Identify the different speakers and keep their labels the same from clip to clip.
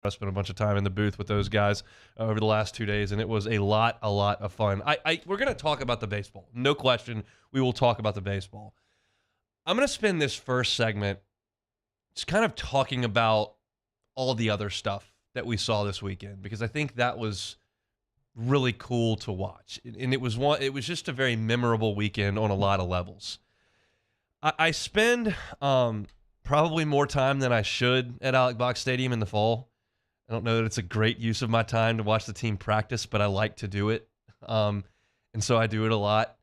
Speaker 1: I spent a bunch of time in the booth with those guys over the last 2 days, and it was a lot of fun. We're going to talk about the baseball. No question, we will talk about the baseball. I'm going to spend this first segment just kind of talking about all the other stuff that we saw this weekend, because I think that was really cool to watch. And it was just a very memorable weekend on a lot of levels. I spend probably more time than I should at Alec Box Stadium in the fall. I don't know that it's a great use of my time to watch the team practice, but I like to do it. And so I do it a lot.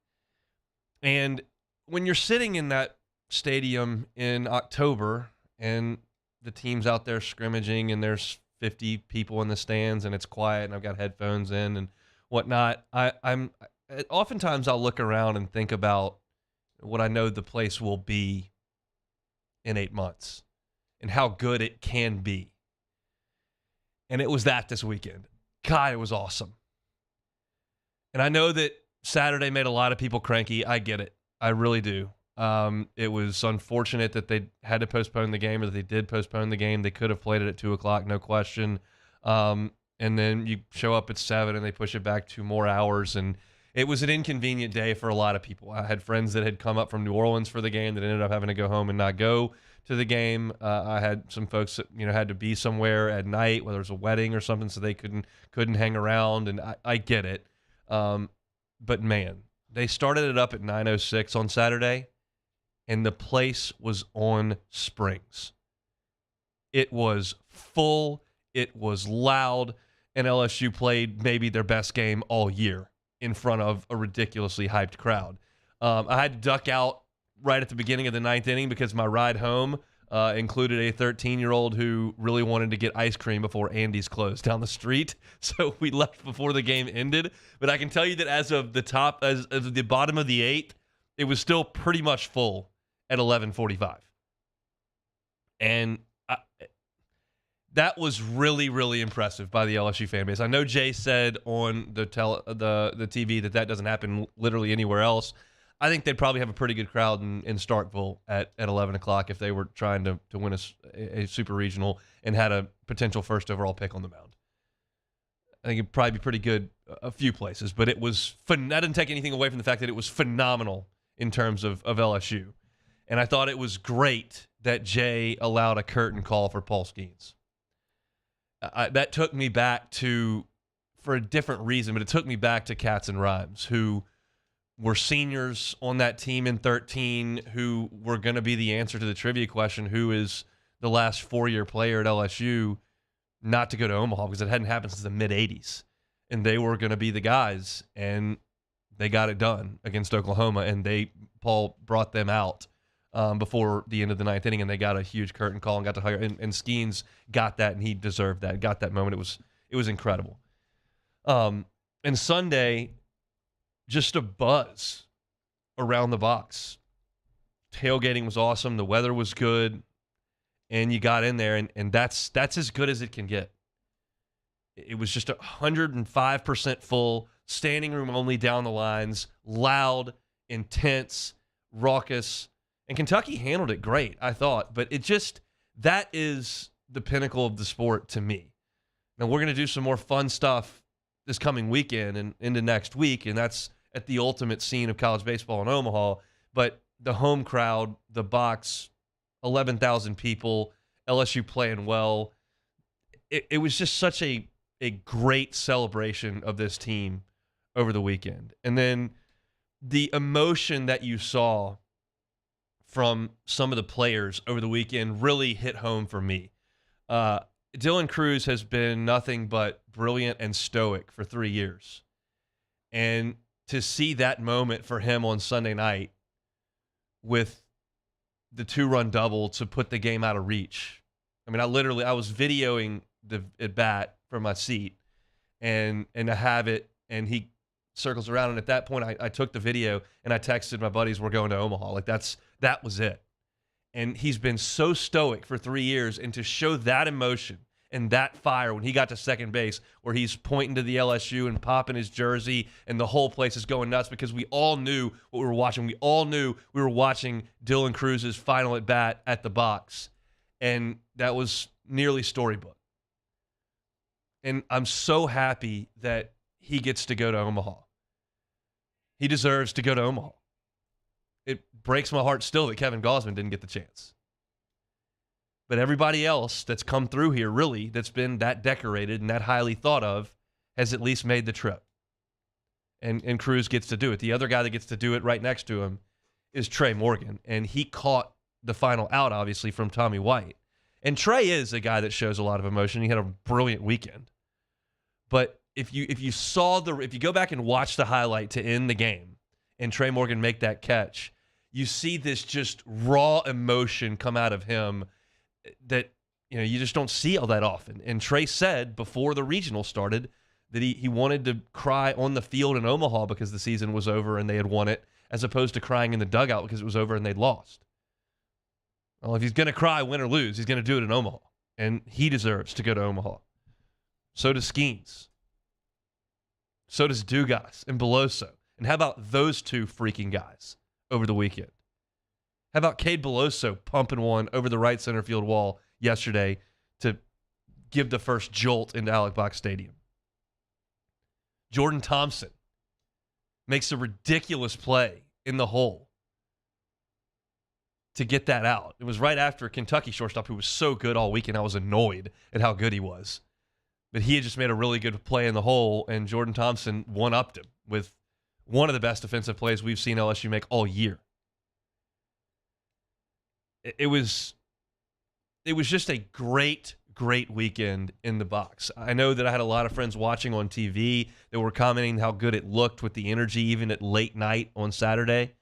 Speaker 1: And when you're sitting in that stadium in October and the team's out there scrimmaging and there's 50 people in the stands and it's quiet and I've got headphones in and whatnot, I'm oftentimes I'll look around and think about what I know the place will be in 8 months and how good it can be. And it was that this weekend. God, it was awesome. And I know that Saturday made a lot of people cranky. I get it. I really do. It was unfortunate that they had to postpone the game, or that they did postpone the game. They could have played it at 2 o'clock, no question. And then you show up at 7 and they push it back 2 more hours. And it was an inconvenient day for a lot of people. I had friends that had come up from New Orleans for the game that ended up having to go home and not go to the game. I had some folks that had to be somewhere at night, whether it was a wedding or something, so they couldn't hang around, and I get it. But man, they started it up at 9:06 on Saturday, and the place was on springs. It was full, it was loud, and LSU played maybe their best game all year in front of a ridiculously hyped crowd. I had to duck out right at the beginning of the 9th inning because my ride home included a 13-year-old who really wanted to get ice cream before Andy's closed down the street. So we left before the game ended. But I can tell you that as of the bottom of the 8th, it was still pretty much full at 11:45. And that was really, really impressive by the LSU fan base. I know Jay said on the TV that doesn't happen literally anywhere else. I think they'd probably have a pretty good crowd in Starkville at 11 o'clock if they were trying to win a super regional and had a potential first overall pick on the mound. I think it'd probably be pretty good a few places, but it was fun. I didn't take anything away from the fact that it was phenomenal in terms of LSU. And I thought it was great that Jay allowed a curtain call for Paul Skeens. That took me back for a different reason, but it took me back to Katz and Rhymes, who were seniors on that team in 13, who were going to be the answer to the trivia question, who is the last 4-year player at LSU not to go to Omaha, because it hadn't happened since the mid-'80s. And they were going to be the guys, and they got it done against Oklahoma, and Paul brought them out before the end of the 9th inning, and they got a huge curtain call and got to hire, and Skeens got that, and he deserved that, got that moment. It was incredible. And Sunday, just a buzz around the box. Tailgating was awesome. The weather was good. And you got in there, and that's as good as it can get. It was just 105% full, standing room only down the lines, loud, intense, raucous. And Kentucky handled it great, I thought. But that is the pinnacle of the sport to me. Now, we're going to do some more fun stuff this coming weekend and into next week, and that's at the ultimate scene of college baseball in Omaha. But the home crowd, the box, 11,000 people, LSU playing well. It was just such a great celebration of this team over the weekend. And then the emotion that you saw from some of the players over the weekend really hit home for me. Dylan Cruz has been nothing but brilliant and stoic for 3 years. And to see that moment for him on Sunday night with the 2-run double to put the game out of reach. I mean, I was videoing the at bat from my seat and to have it, and he circles around, and at that point I took the video and I texted my buddies, we're going to Omaha. Like that was it. And he's been so stoic for 3 years, and to show that emotion and that fire when he got to second base, where he's pointing to the LSU and popping his jersey, and the whole place is going nuts because we all knew what we were watching. We all knew we were watching Dylan Cruz's final at bat at the box, and that was nearly storybook. And I'm so happy that he gets to go to Omaha. He deserves to go to Omaha. It breaks my heart still that Kevin Gausman didn't get the chance. But everybody else that's come through here, really, that's been that decorated and that highly thought of, has at least made the trip. And Cruz gets to do it. The other guy that gets to do it right next to him is Trey Morgan. And he caught the final out, obviously, from Tommy White. And Trey is a guy that shows a lot of emotion. He had a brilliant weekend. But if you go back and watch the highlight to end the game and Trey Morgan make that catch, you see this just raw emotion come out of him that you just don't see all that often. And Trey said before the regional started that he wanted to cry on the field in Omaha because the season was over and they had won it, as opposed to crying in the dugout because it was over and they'd lost. Well, if he's going to cry, win or lose, he's going to do it in Omaha. And he deserves to go to Omaha. So does Skeens. So does Dugas and Beloso. And how about those two freaking guys over the weekend? How about Cade Beloso pumping one over the right center field wall yesterday to give the first jolt into Alex Box Stadium? Jordan Thompson makes a ridiculous play in the hole to get that out. It was right after a Kentucky shortstop who was so good all weekend. I was annoyed at how good he was. But he had just made a really good play in the hole, and Jordan Thompson one-upped him with one of the best defensive plays we've seen LSU make all year. It was just a great weekend in the box. I know that I had a lot of friends watching on TV that were commenting how good it looked with the energy, even at late night on Saturday.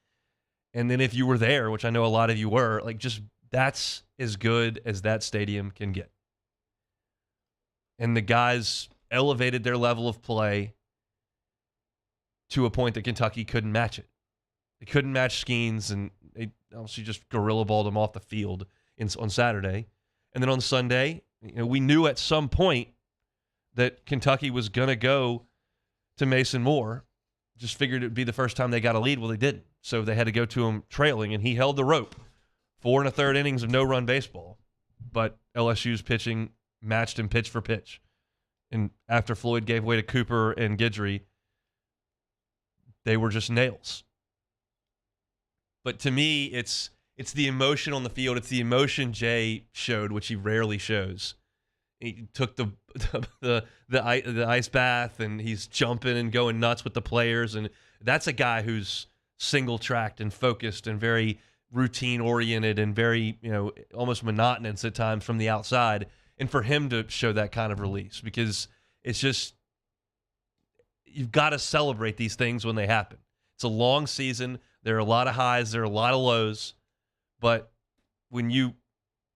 Speaker 1: And then if you were there, which I know a lot of you were, that's as good as that stadium can get. And the guys elevated their level of play to a point that Kentucky couldn't match it. They couldn't match Skeens, and they obviously just gorilla balled them off the field on Saturday. And then on Sunday, we knew at some point that Kentucky was going to go to Mason Moore. Just figured it would be the first time they got a lead. Well, they didn't. So they had to go to him trailing, and he held the rope. 4 1/3 innings of no-run baseball. But LSU's pitching matched him pitch for pitch. And after Floyd gave way to Cooper and Guidry, they were just nails. But to me, it's the emotion on the field. It's the emotion Jay showed, which he rarely shows. He took the ice bath, and he's jumping and going nuts with the players. And that's a guy who's single-tracked and focused and very routine-oriented and very, almost monotonous at times from the outside. And for him to show that kind of release, because it's just, you've got to celebrate these things when they happen. It's a long season. There are a lot of highs. There are a lot of lows. But when you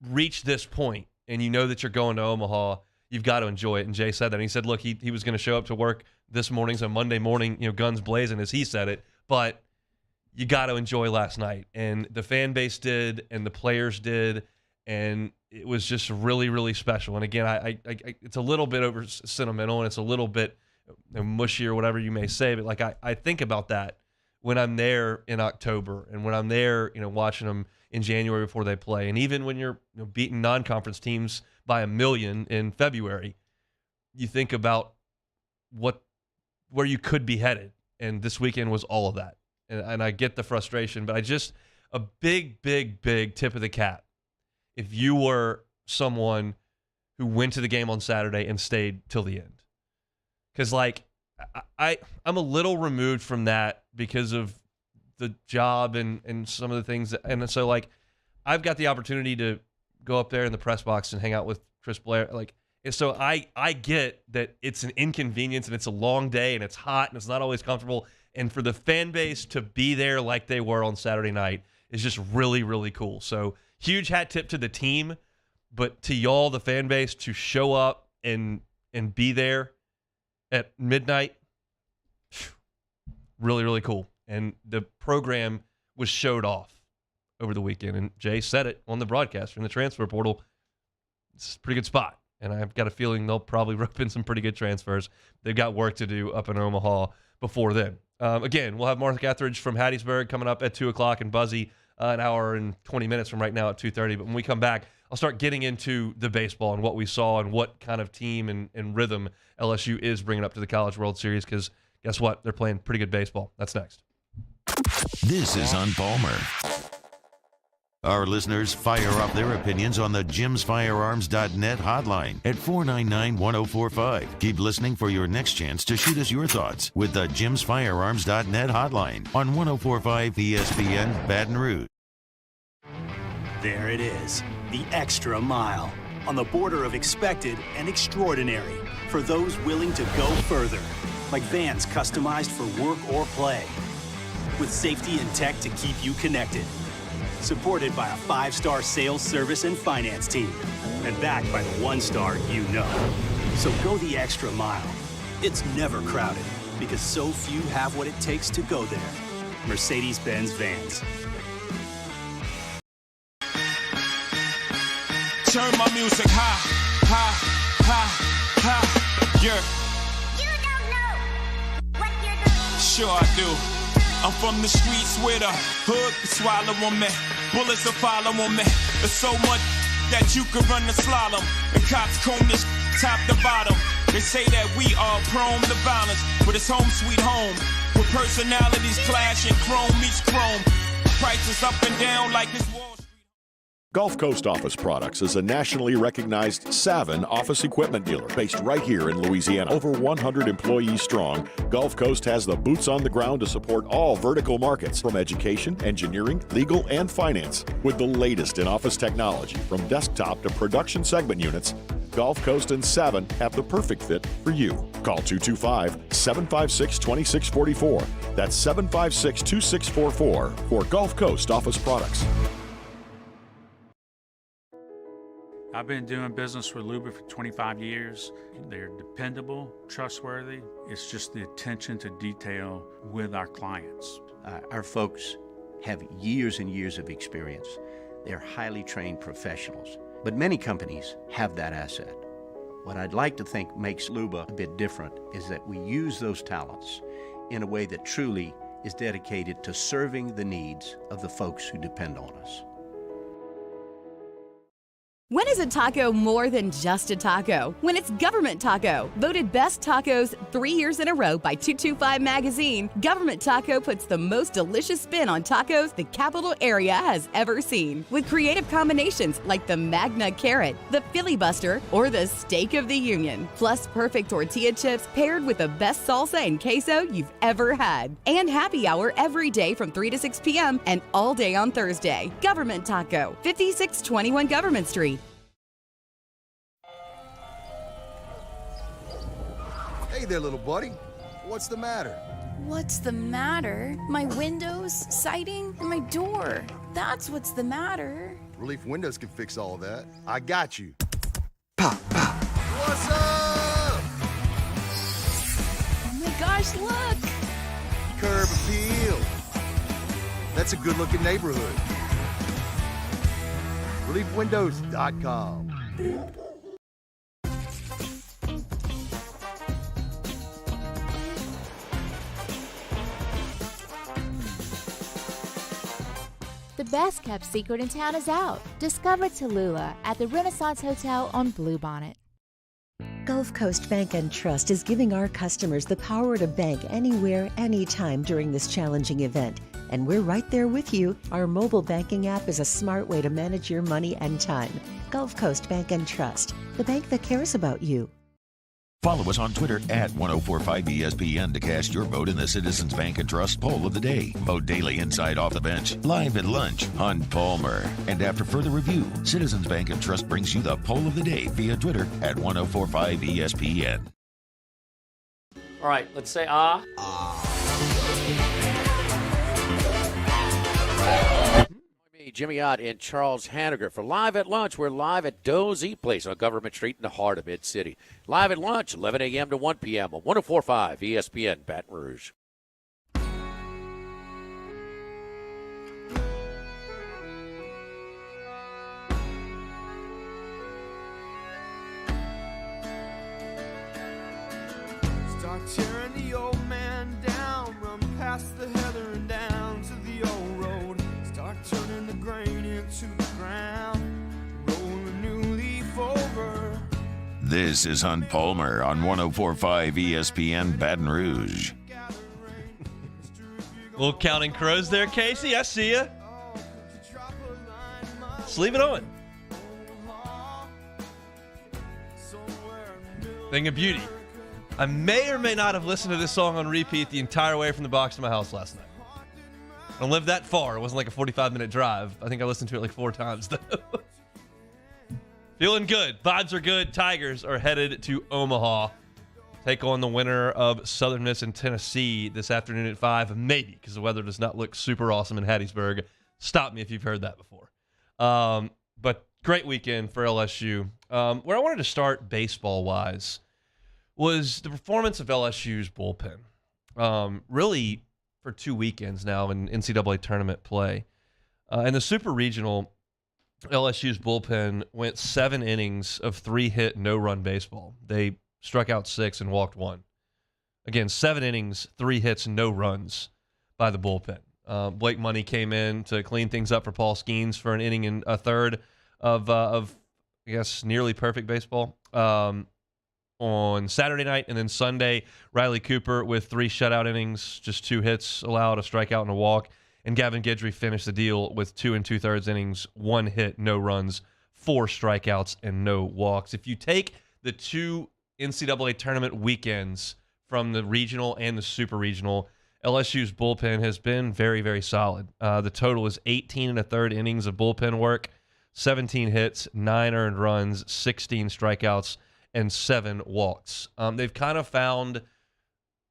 Speaker 1: reach this point and you know that you're going to Omaha, you've got to enjoy it. And Jay said that. And he said, look, he was going to show up to work this morning, so Monday morning, guns blazing, as he said it. But you got to enjoy last night. And the fan base did, and the players did, and it was just really, really special. And again, I it's a little bit over sentimental, and it's a little bit mushy or whatever you may say, but I think about that when I'm there in October, and when I'm there, watching them in January before they play, and even when you're beating non-conference teams by 1 million in February, you think about where you could be headed. And this weekend was all of that. And I get the frustration, but a big tip of the cap if you were someone who went to the game on Saturday and stayed till the end. Because, I'm a little removed from that because of the job and some of the things. And so, I've got the opportunity to go up there in the press box and hang out with Chris Blair. And so I get that it's an inconvenience, and it's a long day, and it's hot, and it's not always comfortable. And for the fan base to be there like they were on Saturday night is just really, really cool. So huge hat tip to the team, but to y'all, the fan base, to show up and be there at midnight, really, really cool. And the program was showed off over the weekend. And Jay said it on the broadcast from the transfer portal. It's a pretty good spot. And I've got a feeling they'll probably rope in some pretty good transfers. They've got work to do up in Omaha before then. Again, we'll have Mark Etheridge from Hattiesburg coming up at 2 o'clock, and Buzzy an hour and 20 minutes from right now at 2:30. But when we come back, I'll start getting into the baseball and what we saw and what kind of team and rhythm LSU is bringing up to the College World Series, because guess what? They're playing pretty good baseball. That's next.
Speaker 2: This is On Palmer. Our listeners fire off their opinions on the jimsfirearms.net hotline at 499-1045. Keep listening for your next chance to shoot us your thoughts with the jimsfirearms.net hotline on 1045 ESPN Baton Rouge.
Speaker 3: There it is, the extra mile, on the border of expected and extraordinary for those willing to go further, like vans customized for work or play, with safety and tech to keep you connected. Supported by a 5-star sales, service, and finance team. And backed by the 1-star you know. So go the extra mile. It's never crowded because so few have what it takes to go there. Mercedes-Benz Vans.
Speaker 4: Turn my music high, high, high, high, yeah.
Speaker 5: You don't know what you're doing.
Speaker 4: Sure I do. I'm from the streets where the hood can swallow on me. Bullets will follow on me. There's so much that you could run the slalom. And cops comb this top to bottom. They say that we are prone to violence, but it's home sweet home. With personalities clashing, chrome meets chrome. Prices up and down like this Wall Street.
Speaker 6: Gulf Coast Office Products is a nationally recognized Savin office equipment dealer based right here in Louisiana. Over 100 employees strong, Gulf Coast has the boots on the ground to support all vertical markets, from education, engineering, legal, and finance. With the latest in office technology, from desktop to production segment units, Gulf Coast and Savin have the perfect fit for you. Call 225-756-2644. That's 756-2644 for Gulf Coast Office Products.
Speaker 7: I've been doing business with Luba for 25 years. They're dependable, trustworthy. It's just the attention to detail with our clients.
Speaker 8: Our folks have years and years of experience. They're highly trained professionals, but many companies have that asset. What I'd like to think makes Luba a bit different is that we use those talents in a way that truly is dedicated to serving the needs of the folks who depend on us.
Speaker 9: When is a taco more than just a taco? When it's Government Taco. Voted best tacos 3 years in a row by 225 Magazine, Government Taco puts the most delicious spin on tacos the capital area has ever seen. With creative combinations like the Magna Carrot, the Filibuster, or the Steak of the Union. Plus perfect tortilla chips paired with the best salsa and queso you've ever had. And happy hour every day from 3 to 6 p.m. and all day on Thursday. Government Taco, 5621 Government Street.
Speaker 10: Hey there, little buddy. What's the matter?
Speaker 11: What's the matter? My windows, siding, and my door. That's what's the matter.
Speaker 10: Relief Windows can fix all of that. I got you. Pop, pop. What's up?
Speaker 11: Oh my gosh, look!
Speaker 10: Curb appeal. That's a good-looking neighborhood. ReliefWindows.com.
Speaker 12: The best kept secret in town is out. Discover Tallulah at the Renaissance Hotel on Bluebonnet.
Speaker 13: Gulf Coast Bank and Trust is giving our customers the power to bank anywhere, anytime during this challenging event. And we're right there with you. Our mobile banking app is a smart way to manage your money and time. Gulf Coast Bank and Trust, the bank that cares about you.
Speaker 2: Follow us on Twitter at 1045ESPN to cast your vote in the Citizens Bank and Trust Poll of the Day. Vote daily inside Off the Bench, live at lunch on Palmer. And after further review, Citizens Bank and Trust brings you the Poll of the Day via Twitter at 1045ESPN.
Speaker 14: All right, let's say ah. Jimmy Ott and Charles Haniger for Live at Lunch. We're live at Doe's Eat Place on Government Street in the heart of Mid-City. Live at lunch, 11 a.m. to 1 p.m. on 104.5 ESPN Baton Rouge.
Speaker 15: Start tearing the old man down, run past the heather and down to the old road. Start turning
Speaker 2: This is Hunt Palmer on 104.5 ESPN Baton Rouge.
Speaker 1: Little Counting Crows there, Casey. I see ya. Let's leave it on. Thing of beauty. I may or may not have listened to this song on repeat the entire way from the box to my house last night. I don't live that far. It wasn't like a 45-minute drive. I think I listened to it like 4 times, though. Feeling good. Vibes are good. Tigers are headed to Omaha. Take on the winner of Southern Miss and Tennessee this afternoon at 5. Maybe, because the weather does not look super awesome in Hattiesburg. Stop me if you've heard that before. But great weekend for LSU. Where I wanted to start baseball-wise was the performance of LSU's bullpen. Really, for 2 weekends now in NCAA tournament play. In the Super Regional, LSU's bullpen went 7 innings of 3-hit, no-run baseball. They struck out 6 and walked 1. Again, 7 innings, 3 hits, no runs by the bullpen. Blake Money came in to clean things up for Paul Skeens for an inning and a third of I guess, nearly perfect baseball on Saturday night. And then Sunday, Riley Cooper with 3 shutout innings, just 2 hits allowed, a strikeout and a walk. And Gavin Guidry finished the deal with 2 2/3 innings, 1 hit, no runs, 4 strikeouts, and no walks. If you take the 2 NCAA tournament weekends from the regional and the super regional, LSU's bullpen has been very, very solid. The total is 18 1/3 innings of bullpen work, 17 hits, 9 earned runs, 16 strikeouts, and 7 walks. They've kind of found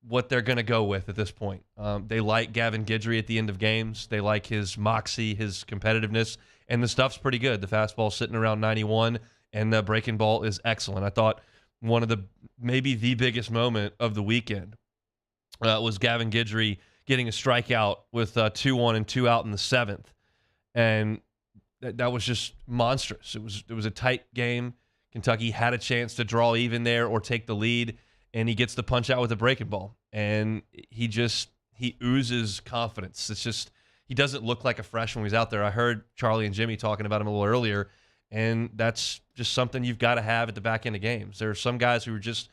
Speaker 1: what they're going to go with at this point. They like Gavin Guidry at the end of games. They like his moxie, his competitiveness, and the stuff's pretty good. The fastball's sitting around 91, and the breaking ball is excellent. I thought one of maybe the biggest moment of the weekend was Gavin Guidry getting a strikeout with 2-1 and 2 out in the 7th. And that was just monstrous. It was a tight game. Kentucky had a chance to draw even there or take the lead, and he gets the punch out with a breaking ball. And he oozes confidence. It's just, he doesn't look like a freshman when he's out there. I heard Charlie and Jimmy talking about him a little earlier, and that's just something you've got to have at the back end of games. There are some guys who are just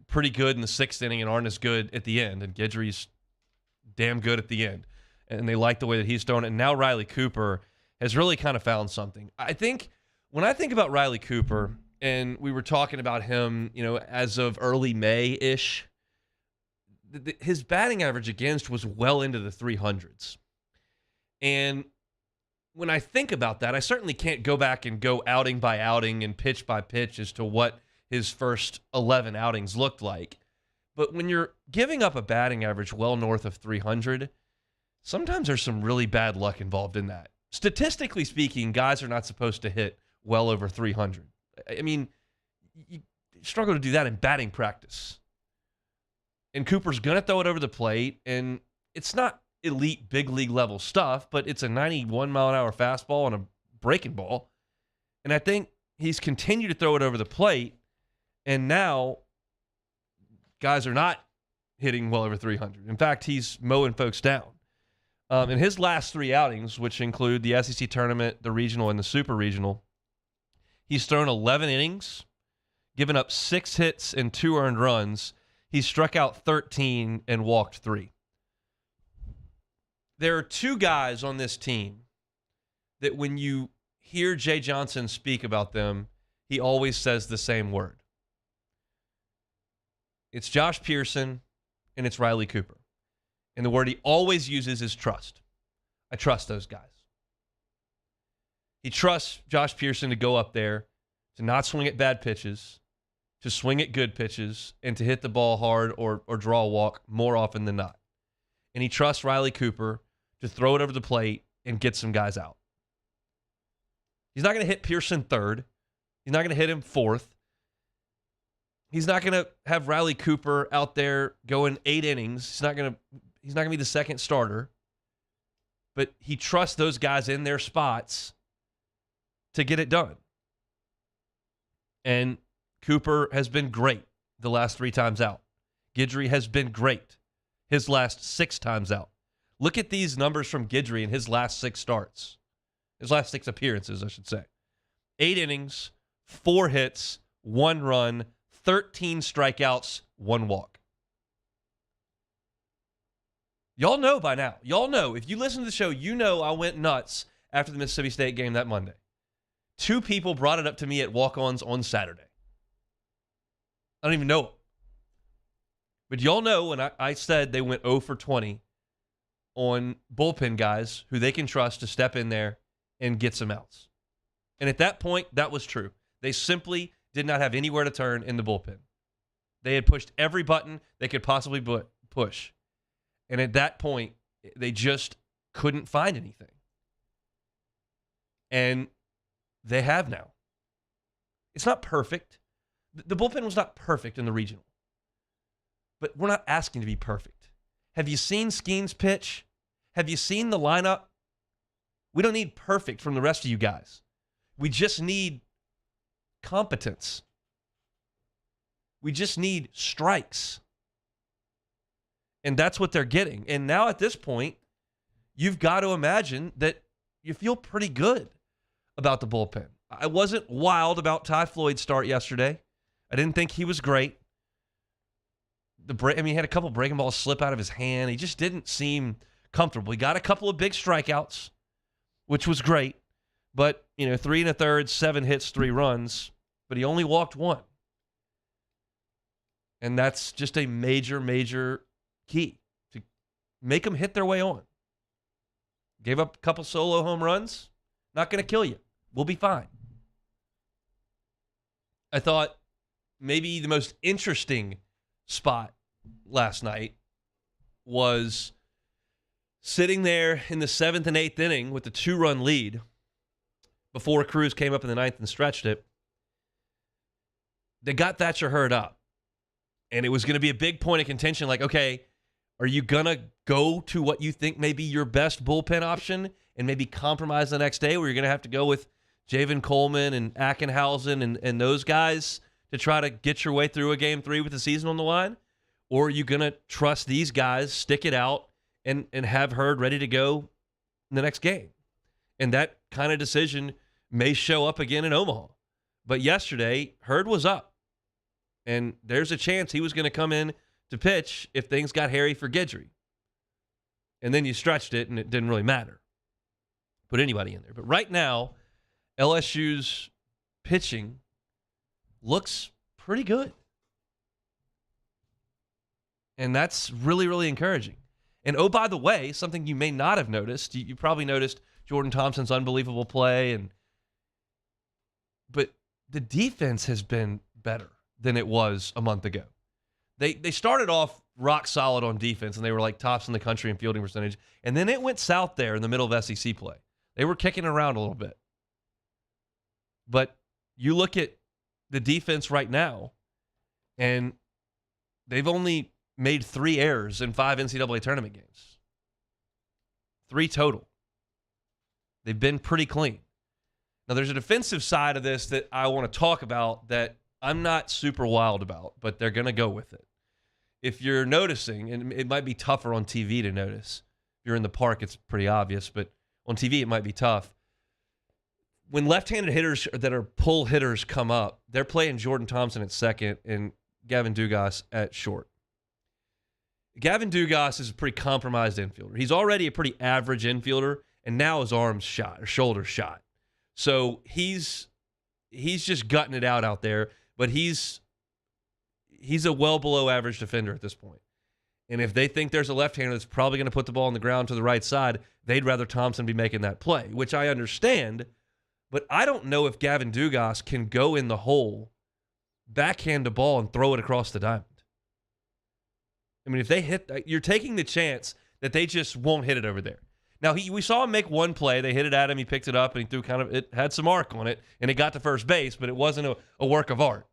Speaker 1: pretty good in the 6th inning and aren't as good at the end, and Guidry's damn good at the end. And they like the way that he's throwing it. And now Riley Cooper has really kind of found something. I think when I think about Riley Cooper, and we were talking about him, as of early May-ish, his batting average against was well into the 300s. And when I think about that, I certainly can't go back and go outing by outing and pitch by pitch as to what his first 11 outings looked like. But when you're giving up a batting average well north of 300, sometimes there's some really bad luck involved in that. Statistically speaking, guys are not supposed to hit well over 300. I mean, you struggle to do that in batting practice. And Cooper's going to throw it over the plate, and it's not elite big league level stuff, but it's a 91-mile-an-hour fastball and a breaking ball. And I think he's continued to throw it over the plate, and now guys are not hitting well over 300. In fact, he's mowing folks down. In his last 3 outings, which include the SEC tournament, the regional, and the super regional, he's thrown 11 innings, given up 6 hits and 2 earned runs. He struck out 13 and walked 3. There are 2 guys on this team that when you hear Jay Johnson speak about them, he always says the same word. It's Josh Pearson and it's Riley Cooper. And the word he always uses is trust. I trust those guys. He trusts Josh Pearson to go up there, to not swing at bad pitches, to swing at good pitches, and to hit the ball hard or draw a walk more often than not. And he trusts Riley Cooper to throw it over the plate and get some guys out. He's not going to hit Pearson 3rd. He's not going to hit him 4th. He's not going to have Riley Cooper out there going 8 innings. He's not going to be the second starter. But he trusts those guys in their spots to get it done. And Cooper has been great the last 3 times out. Guidry has been great his last 6 times out. Look at these numbers from Guidry in his last 6 starts. His last 6 appearances, I should say. 8 innings, 4 hits, 1 run, 13 strikeouts, 1 walk. Y'all know by now. Y'all know. If you listen to the show, you know I went nuts after the Mississippi State game that Monday. 2 people brought it up to me at walk-ons on Saturday. I don't even know it. But y'all know when I said they went 0 for 20 on bullpen guys who they can trust to step in there and get some outs. And at that point, that was true. They simply did not have anywhere to turn in the bullpen. They had pushed every button they could possibly push. And at that point, they just couldn't find anything. And they have now. It's not perfect. The bullpen was not perfect in the regional. But we're not asking to be perfect. Have you seen Skeens pitch? Have you seen the lineup? We don't need perfect from the rest of you guys. We just need competence. We just need strikes. And that's what they're getting. And now at this point, you've got to imagine that you feel pretty good about the bullpen. I wasn't wild about Ty Floyd's start yesterday. I didn't think he was great. He had a couple breaking balls slip out of his hand. He just didn't seem comfortable. He got a couple of big strikeouts, which was great. But, 3 1/3, 7 hits, 3 runs. But he only walked 1. And that's just a major, major key to make them hit their way on. Gave up a couple solo home runs. Not going to kill you. We'll be fine. I thought maybe the most interesting spot last night was sitting there in the 7th and 8th inning with the 2-run lead before Cruz came up in the 9th and stretched it. They got Thatcher Hurd up. And it was going to be a big point of contention, like, okay, are you going to go to what you think may be your best bullpen option and maybe compromise the next day, where you're going to have to go with Javen Coleman and Ackenhausen and those guys to try to get your way through a Game 3 with the season on the line? Or are you going to trust these guys, stick it out, and have Hurd ready to go in the next game? And that kind of decision may show up again in Omaha. But yesterday, Hurd was up. And there's a chance he was going to come in to pitch if things got hairy for Guidry. And then you stretched it, and it didn't really matter. Put anybody in there. But right now, LSU's pitching looks pretty good. And that's really, really encouraging. And oh, by the way, something you may not have noticed, you probably noticed Jordan Thompson's unbelievable play, but the defense has been better than it was a month ago. They started off rock solid on defense, and they were like tops in the country in fielding percentage, and then it went south there in the middle of SEC play. They were kicking around a little bit. But you look at the defense right now, and they've only made 3 errors in 5 NCAA tournament games. 3 total. They've been pretty clean. Now, there's a defensive side of this that I want to talk about that I'm not super wild about, but they're going to go with it. If you're noticing, and it might be tougher on TV to notice. If you're in the park, it's pretty obvious, but on TV, it might be tough. When left-handed hitters that are pull hitters come up, they're playing Jordan Thompson at second and Gavin Dugas at short. Gavin Dugas is a pretty compromised infielder. He's already a pretty average infielder, and now his arm's shot, or shoulder's shot. So he's just gutting it out there, but he's a well below average defender at this point. And if they think there's a left-hander that's probably going to put the ball on the ground to the right side, they'd rather Thompson be making that play, which I understand, but I don't know if Gavin Dugas can go in the hole, backhand the ball, and throw it across the diamond. I mean, if they hit, you're taking the chance that they just won't hit it over there. Now, we saw him make one play. They hit it at him. He picked it up, and he threw it had some arc on it, and it got to first base, but it wasn't a work of art.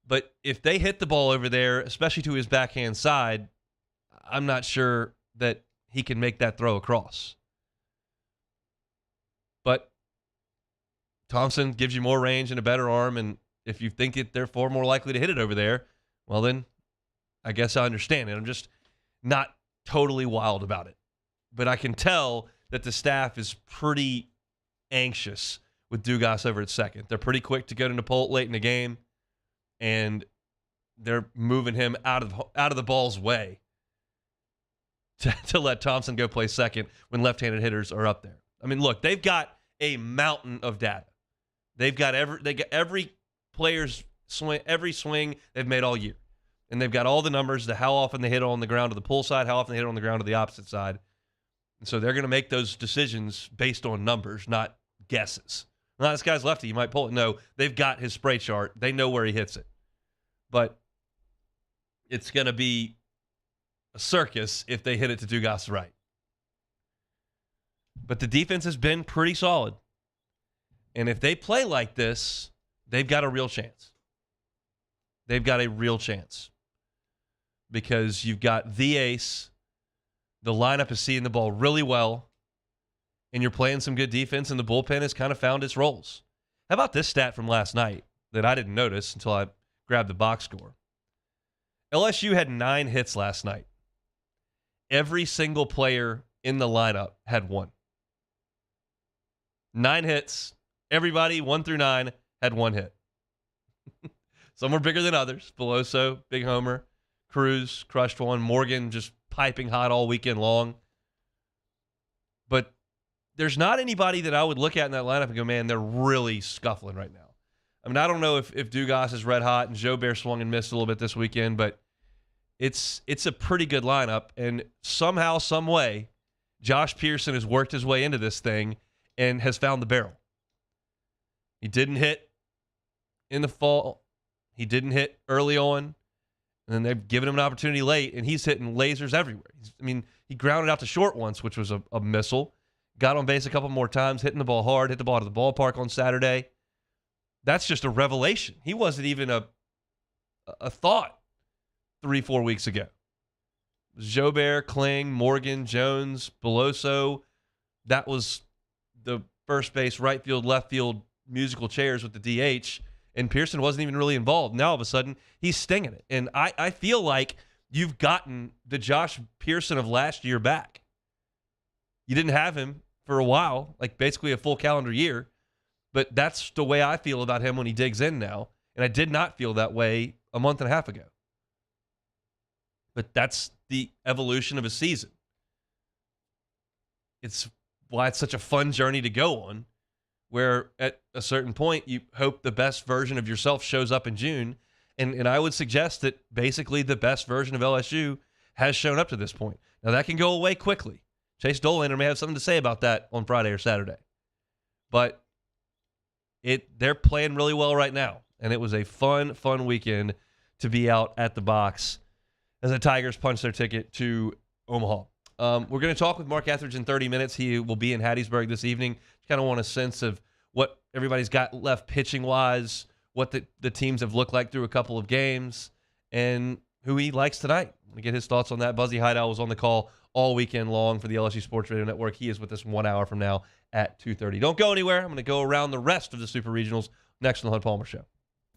Speaker 1: But if they hit the ball over there, especially to his backhand side, I'm not sure that he can make that throw across. But Thompson gives you more range and a better arm, and if you think that they're far more likely to hit it over there, well then, I guess I understand it. I'm just not totally wild about it. But I can tell that the staff is pretty anxious with Dugas over at second. They're pretty quick to go to Napolt late in the game, and they're moving him out of the ball's way to let Thompson go play second when left-handed hitters are up there. I mean, look, they've got a mountain of data. They got every player's swing, every swing they've made all year. And they've got all the numbers to how often they hit on the ground to the pull side, how often they hit on the ground to the opposite side. And so they're going to make those decisions based on numbers, not guesses. Not this guy's lefty, you might pull it. No, they've got his spray chart. They know where he hits it. But it's going to be a circus if they hit it to Dugas right. But the defense has been pretty solid. And if they play like this, they've got a real chance. They've got a real chance. Because you've got the ace, the lineup is seeing the ball really well, and you're playing some good defense, and the bullpen has kind of found its roles. How about this stat from last night that I didn't notice until I grabbed the box score? LSU had 9 hits last night. Every single player in the lineup had 1. 9 hits. Everybody, 1 through 9, had 1 hit. Some were bigger than others. Beloso, big homer. Cruz crushed 1. Morgan just piping hot all weekend long. But there's not anybody that I would look at in that lineup and go, man, they're really scuffling right now. I mean, I don't know if Dugas is red hot and Jobert swung and missed a little bit this weekend, but it's a pretty good lineup. And somehow, some way, Josh Pearson has worked his way into this thing and has found the barrel. He didn't hit in the fall. He didn't hit early on. And then they've given him an opportunity late, and he's hitting lasers everywhere. He grounded out to short once, which was a missile. Got on base a couple more times, hitting the ball hard, hit the ball to the ballpark on Saturday. That's just a revelation. He wasn't even a thought 3-4 weeks ago. Jobert, Kling, Morgan, Jones, Beloso. That was the first base, right field, left field musical chairs with the DH, and Pearson wasn't even really involved. Now, all of a sudden, he's stinging it. And I feel like you've gotten the Josh Pearson of last year back. You didn't have him for a while, like basically a full calendar year, but that's the way I feel about him when he digs in now, and I did not feel that way a month and a half ago. But that's the evolution of a season. It's why it's such a fun journey to go on, where at a certain point you hope the best version of yourself shows up in June. And I would suggest that basically the best version of LSU has shown up to this point. Now, that can go away quickly. Chase Dolander may have something to say about that on Friday or Saturday. But they're playing really well right now. And it was a fun weekend to be out at the box as the Tigers punch their ticket to Omaha. We're going to talk with Mark Etheridge in 30 minutes. He will be in Hattiesburg this evening. Kind of want a sense of what everybody's got left pitching-wise, what the teams have looked like through a couple of games, and who he likes tonight. To get his thoughts on that, Buzzy Haydel was on the call all weekend long for the LSU Sports Radio Network. He is with us 1 hour from now at 2:30. Don't go anywhere. I'm going to go around the rest of the Super Regionals next on the Hunt Palmer Show.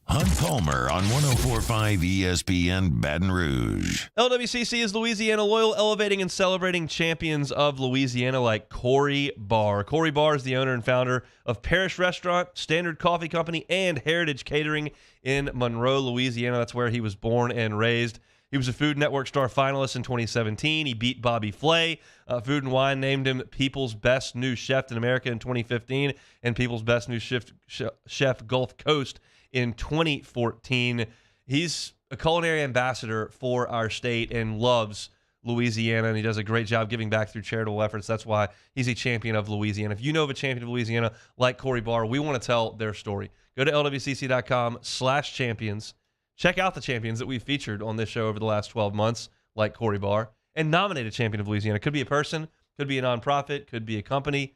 Speaker 2: Hunt Palmer on 104.5 ESPN Baton Rouge.
Speaker 1: LWCC is Louisiana loyal, elevating and celebrating champions of Louisiana like Corey Barr. Corey Barr is the owner and founder of Parish Restaurant, Standard Coffee Company, and Heritage Catering in Monroe, Louisiana. That's where he was born and raised. He was a Food Network Star finalist in 2017. He beat Bobby Flay. Food and Wine named him People's Best New Chef in America in 2015 and People's Best New Chef Gulf Coast in 2014. He's a culinary ambassador for our state and loves Louisiana, and he does a great job giving back through charitable efforts. That's why he's a champion of Louisiana. If you know of a champion of Louisiana like Corey Barr, we want to tell their story. Go to lwcc.com/champions. Check out the champions that we've featured on this show over the last 12 months, like Corey Barr, and nominate a champion of Louisiana. Could be a person, could be a nonprofit, could be a company.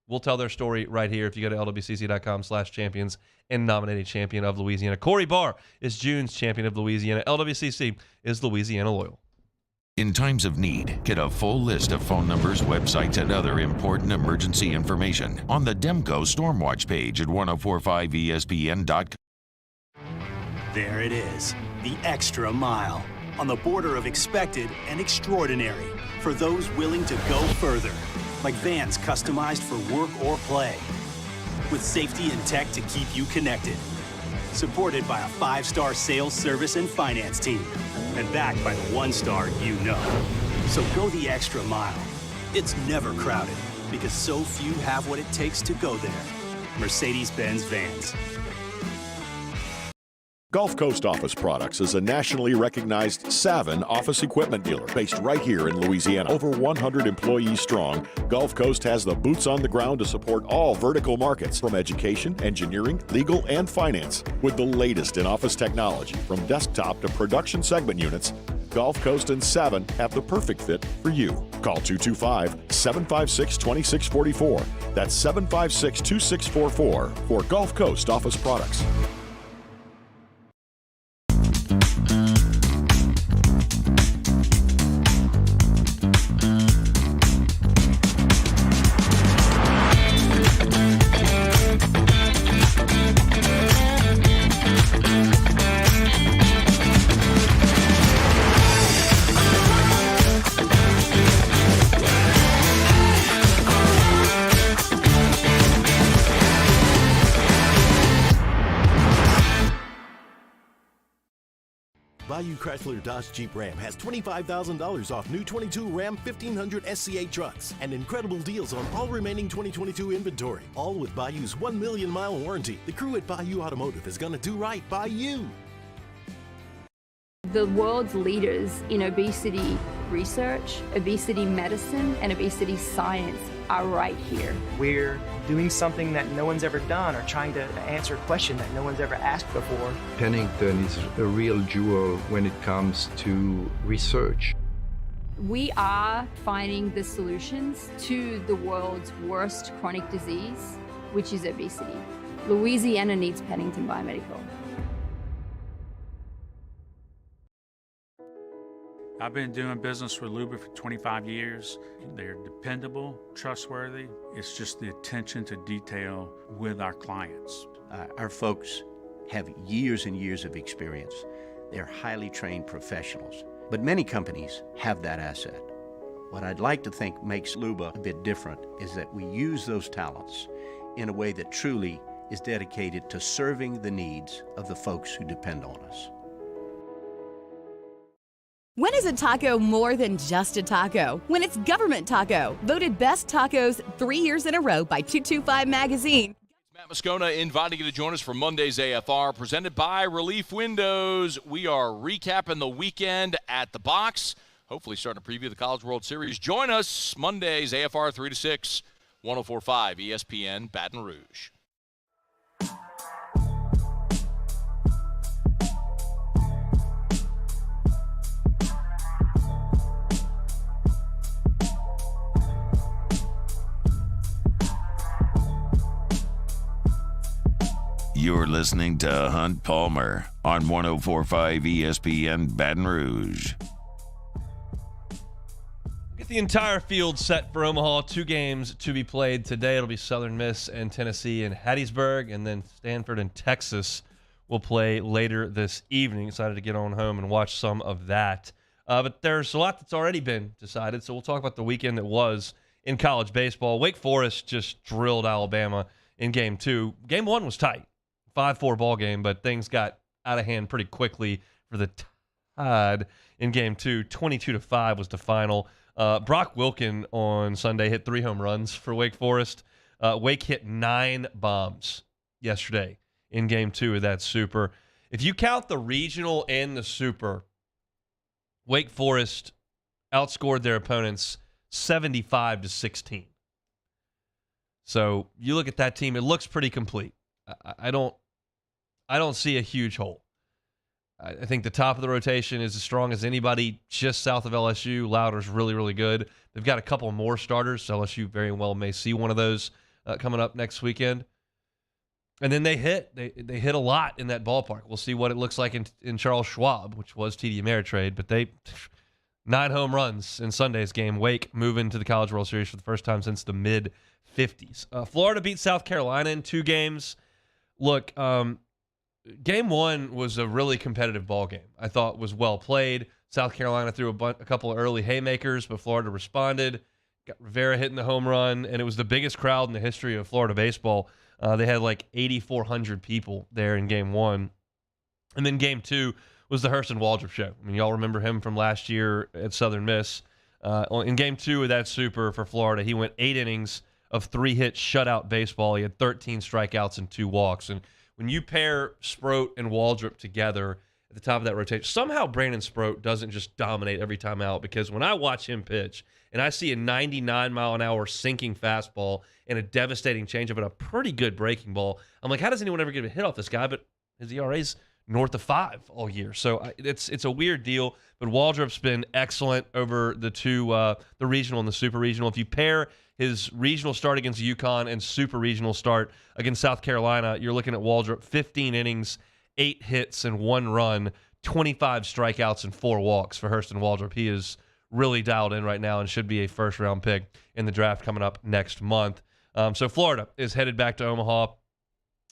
Speaker 1: We'll tell their story right here if you go to lwcc.com/champions and nominate a champion of Louisiana. Corey Barr is June's champion of Louisiana. LWCC is Louisiana loyal.
Speaker 2: In times of need, get a full list of phone numbers, websites, and other important emergency information on the Demco Stormwatch page at 1045ESPN.com.
Speaker 3: There it is, the extra mile, on the border of expected and extraordinary, for those willing to go further, like vans customized for work or play. with safety and tech to keep you connected. Supported by a 5-star sales, service, and finance team. And backed by the 1-star you know. So go the extra mile. It's never crowded because so few have what it takes to go there. Mercedes-Benz Vans.
Speaker 6: Gulf Coast Office Products is a nationally recognized Savin office equipment dealer based right here in Louisiana. Over 100 employees strong, Gulf Coast has the boots on the ground to support all vertical markets from education, engineering, legal, and finance. With the latest in office technology from desktop to production segment units, Gulf Coast and Savin have the perfect fit for you. Call 225-756-2644. That's 756-2644 for Gulf Coast Office Products.
Speaker 16: Bayou Chrysler Dodge Jeep Ram has $25,000 off new 22 Ram 1500 SCA trucks and incredible deals on all remaining 2022 inventory. All with Bayou's 1 million mile warranty. The crew at Bayou Automotive is going to do right by you.
Speaker 17: The world's leaders in obesity research, obesity medicine, and obesity science are right here.
Speaker 18: We're doing something that no one's ever done or trying to answer a question that no one's ever asked before.
Speaker 19: Pennington is a real jewel when it comes to research.
Speaker 17: We are finding the solutions to the world's worst chronic disease, which is obesity. Louisiana needs Pennington Biomedical.
Speaker 7: I've been doing business with Luba for 25 years. They're dependable, trustworthy. It's just the attention to detail with our clients.
Speaker 8: Our folks have years and years of experience. They're highly trained professionals. But many companies have that asset. What I'd like to think makes Luba a bit different is that we use those talents in a way that truly is dedicated to serving the needs of the folks who depend on us.
Speaker 9: When is a taco more than just a taco? When it's government taco, voted best tacos 3 years in a row by 225 Magazine.
Speaker 20: Matt Moscona inviting you to join us for Monday's AFR, presented by Relief Windows. We are recapping the weekend at the box, hopefully starting to preview the College World Series. Join us Monday's AFR 3 to 6, 104.5 ESPN Baton Rouge.
Speaker 2: You're listening to Hunt Palmer on 104.5 ESPN Baton Rouge.
Speaker 1: Get the entire field set for Omaha. 2 games to be played today. It'll be Southern Miss and Tennessee and Hattiesburg, and then Stanford and Texas will play later this evening. Excited to get on home and watch some of that. But there's a lot that's already been decided, so we'll talk about the weekend that was in college baseball. Wake Forest just drilled Alabama in Game 2. Game 1 was tight. 5-4 ball game, but things got out of hand pretty quickly for the Tide in Game 2. 22-5 was the final. Brock Wilken on Sunday hit 3 home runs for Wake Forest. Wake hit 9 bombs yesterday in Game 2 of that Super. If you count the regional and the Super, Wake Forest outscored their opponents 75-16. So you look at that team, it looks pretty complete. I don't see a huge hole. I think the top of the rotation is as strong as anybody just south of LSU. Louder's really, really good. They've got a couple more starters, so LSU very well may see one of those coming up next weekend. And then they hit a lot in that ballpark. We'll see what it looks like in Charles Schwab, which was TD Ameritrade, but they 9 home runs in Sunday's game. Wake moving to the College World Series for the first time since the mid-'50s. Florida beat South Carolina in 2 games. Look, Game 1 was a really competitive ball game. I thought was well played. South Carolina threw a couple of early haymakers, but Florida responded. Got Rivera hitting the home run, and it was the biggest crowd in the history of Florida baseball They had like 8,400 people there in game one. And then game two was the Hurston Waldrop show. I mean, y'all remember him from last year at Southern Miss. In game two of that Super for Florida, he went 8 innings of 3-hit shutout baseball. He had 13 strikeouts and 2 walks. And when you pair Sproat and Waldrop together at the top of that rotation, somehow Brandon Sproat doesn't just dominate every time out, because when I watch him pitch and I see a 99-mile-an-hour sinking fastball and a devastating changeup and a pretty good breaking ball, I'm like, how does anyone ever get a hit off this guy? But his ERA's north of 5 all year. So it's a weird deal, but Waldrop's been excellent over the two, the regional and the super regional. If you pair his regional start against UConn and super regional start against South Carolina, you're looking at Waldrop 15 innings, 8 hits and 1 run, 25 strikeouts and 4 walks for Hurston Waldrop. He is really dialed in right now and should be a first-round pick in the draft coming up next month. So Florida is headed back to Omaha.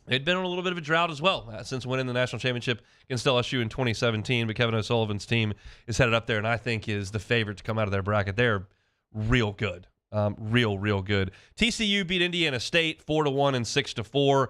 Speaker 1: They'd been on a little bit of a drought as well since winning the national championship against LSU in 2017, but Kevin O'Sullivan's team is headed up there and I think is the favorite to come out of their bracket. They're real good, real good. TCU beat Indiana State 4-1 and 6-4.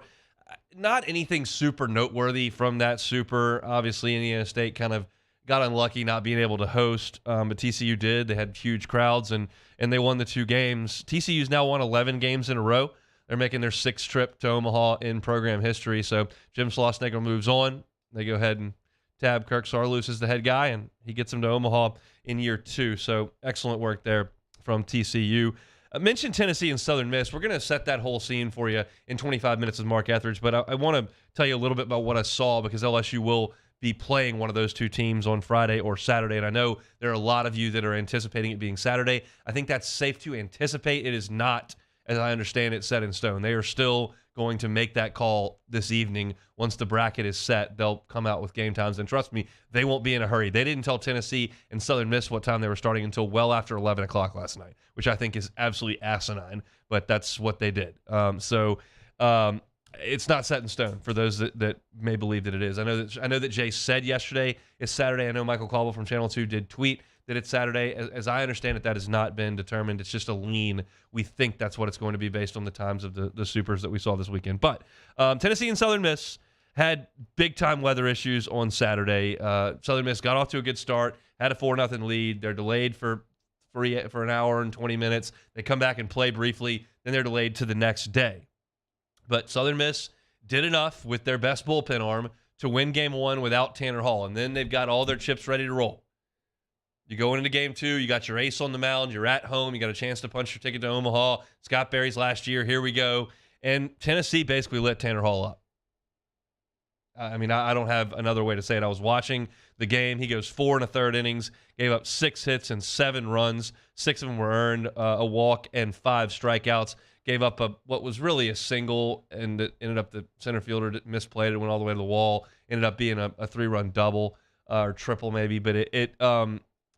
Speaker 1: Not anything super noteworthy from that Super. Obviously, Indiana State kind of got unlucky not being able to host, but TCU did. They had huge crowds, and they won the 2 games. TCU's now won 11 games in a row. They're making their 6th trip to Omaha in program history. So Jim Schlossnagle moves on. They go ahead and tab Kirk Sarloos as the head guy, and he gets them to Omaha in year 2. So excellent work there from TCU. I mentioned Tennessee and Southern Miss. We're going to set that whole scene for you in 25 minutes with Mark Etheridge, but I want to tell you a little bit about what I saw, because LSU will be playing one of those 2 teams on Friday or Saturday, and I know there are a lot of you that are anticipating it being Saturday. I think that's safe to anticipate. It is not, as I understand it, set in stone. They are still going to make that call this evening. Once the bracket is set, they'll come out with game times. And trust me, they won't be in a hurry. They didn't tell Tennessee and Southern Miss what time they were starting until well after 11 o'clock last night, which I think is absolutely asinine, but that's what they did. It's not set in stone for those that may believe that it is. I know that Jay said yesterday it's Saturday. I know Michael Caldwell from Channel 2 did tweet that it's Saturday. As I understand it, that has not been determined. It's just a lean. We think that's what it's going to be based on the times of the Supers that we saw this weekend. But Tennessee and Southern Miss had big-time weather issues on Saturday. Southern Miss got off to a good start, had a 4-0 lead. They're delayed for an hour and 20 minutes. They come back and play briefly. Then they're delayed to the next day. But Southern Miss did enough with their best bullpen arm to win game 1 without Tanner Hall. And then they've got all their chips ready to roll. You go into game 2, you got your ace on the mound, you're at home, you got a chance to punch your ticket to Omaha. Scott Berry's last year, here we go. And Tennessee basically lit Tanner Hall up. I mean, I don't have another way to say it. I was watching the game. He goes 4 1/3 innings, gave up 6 hits and 7 runs. 6 of them were earned, a walk and 5 strikeouts. Gave up what was really a single, and it ended up the center fielder misplayed it, went all the way to the wall. Ended up being a 3-run double or triple maybe, but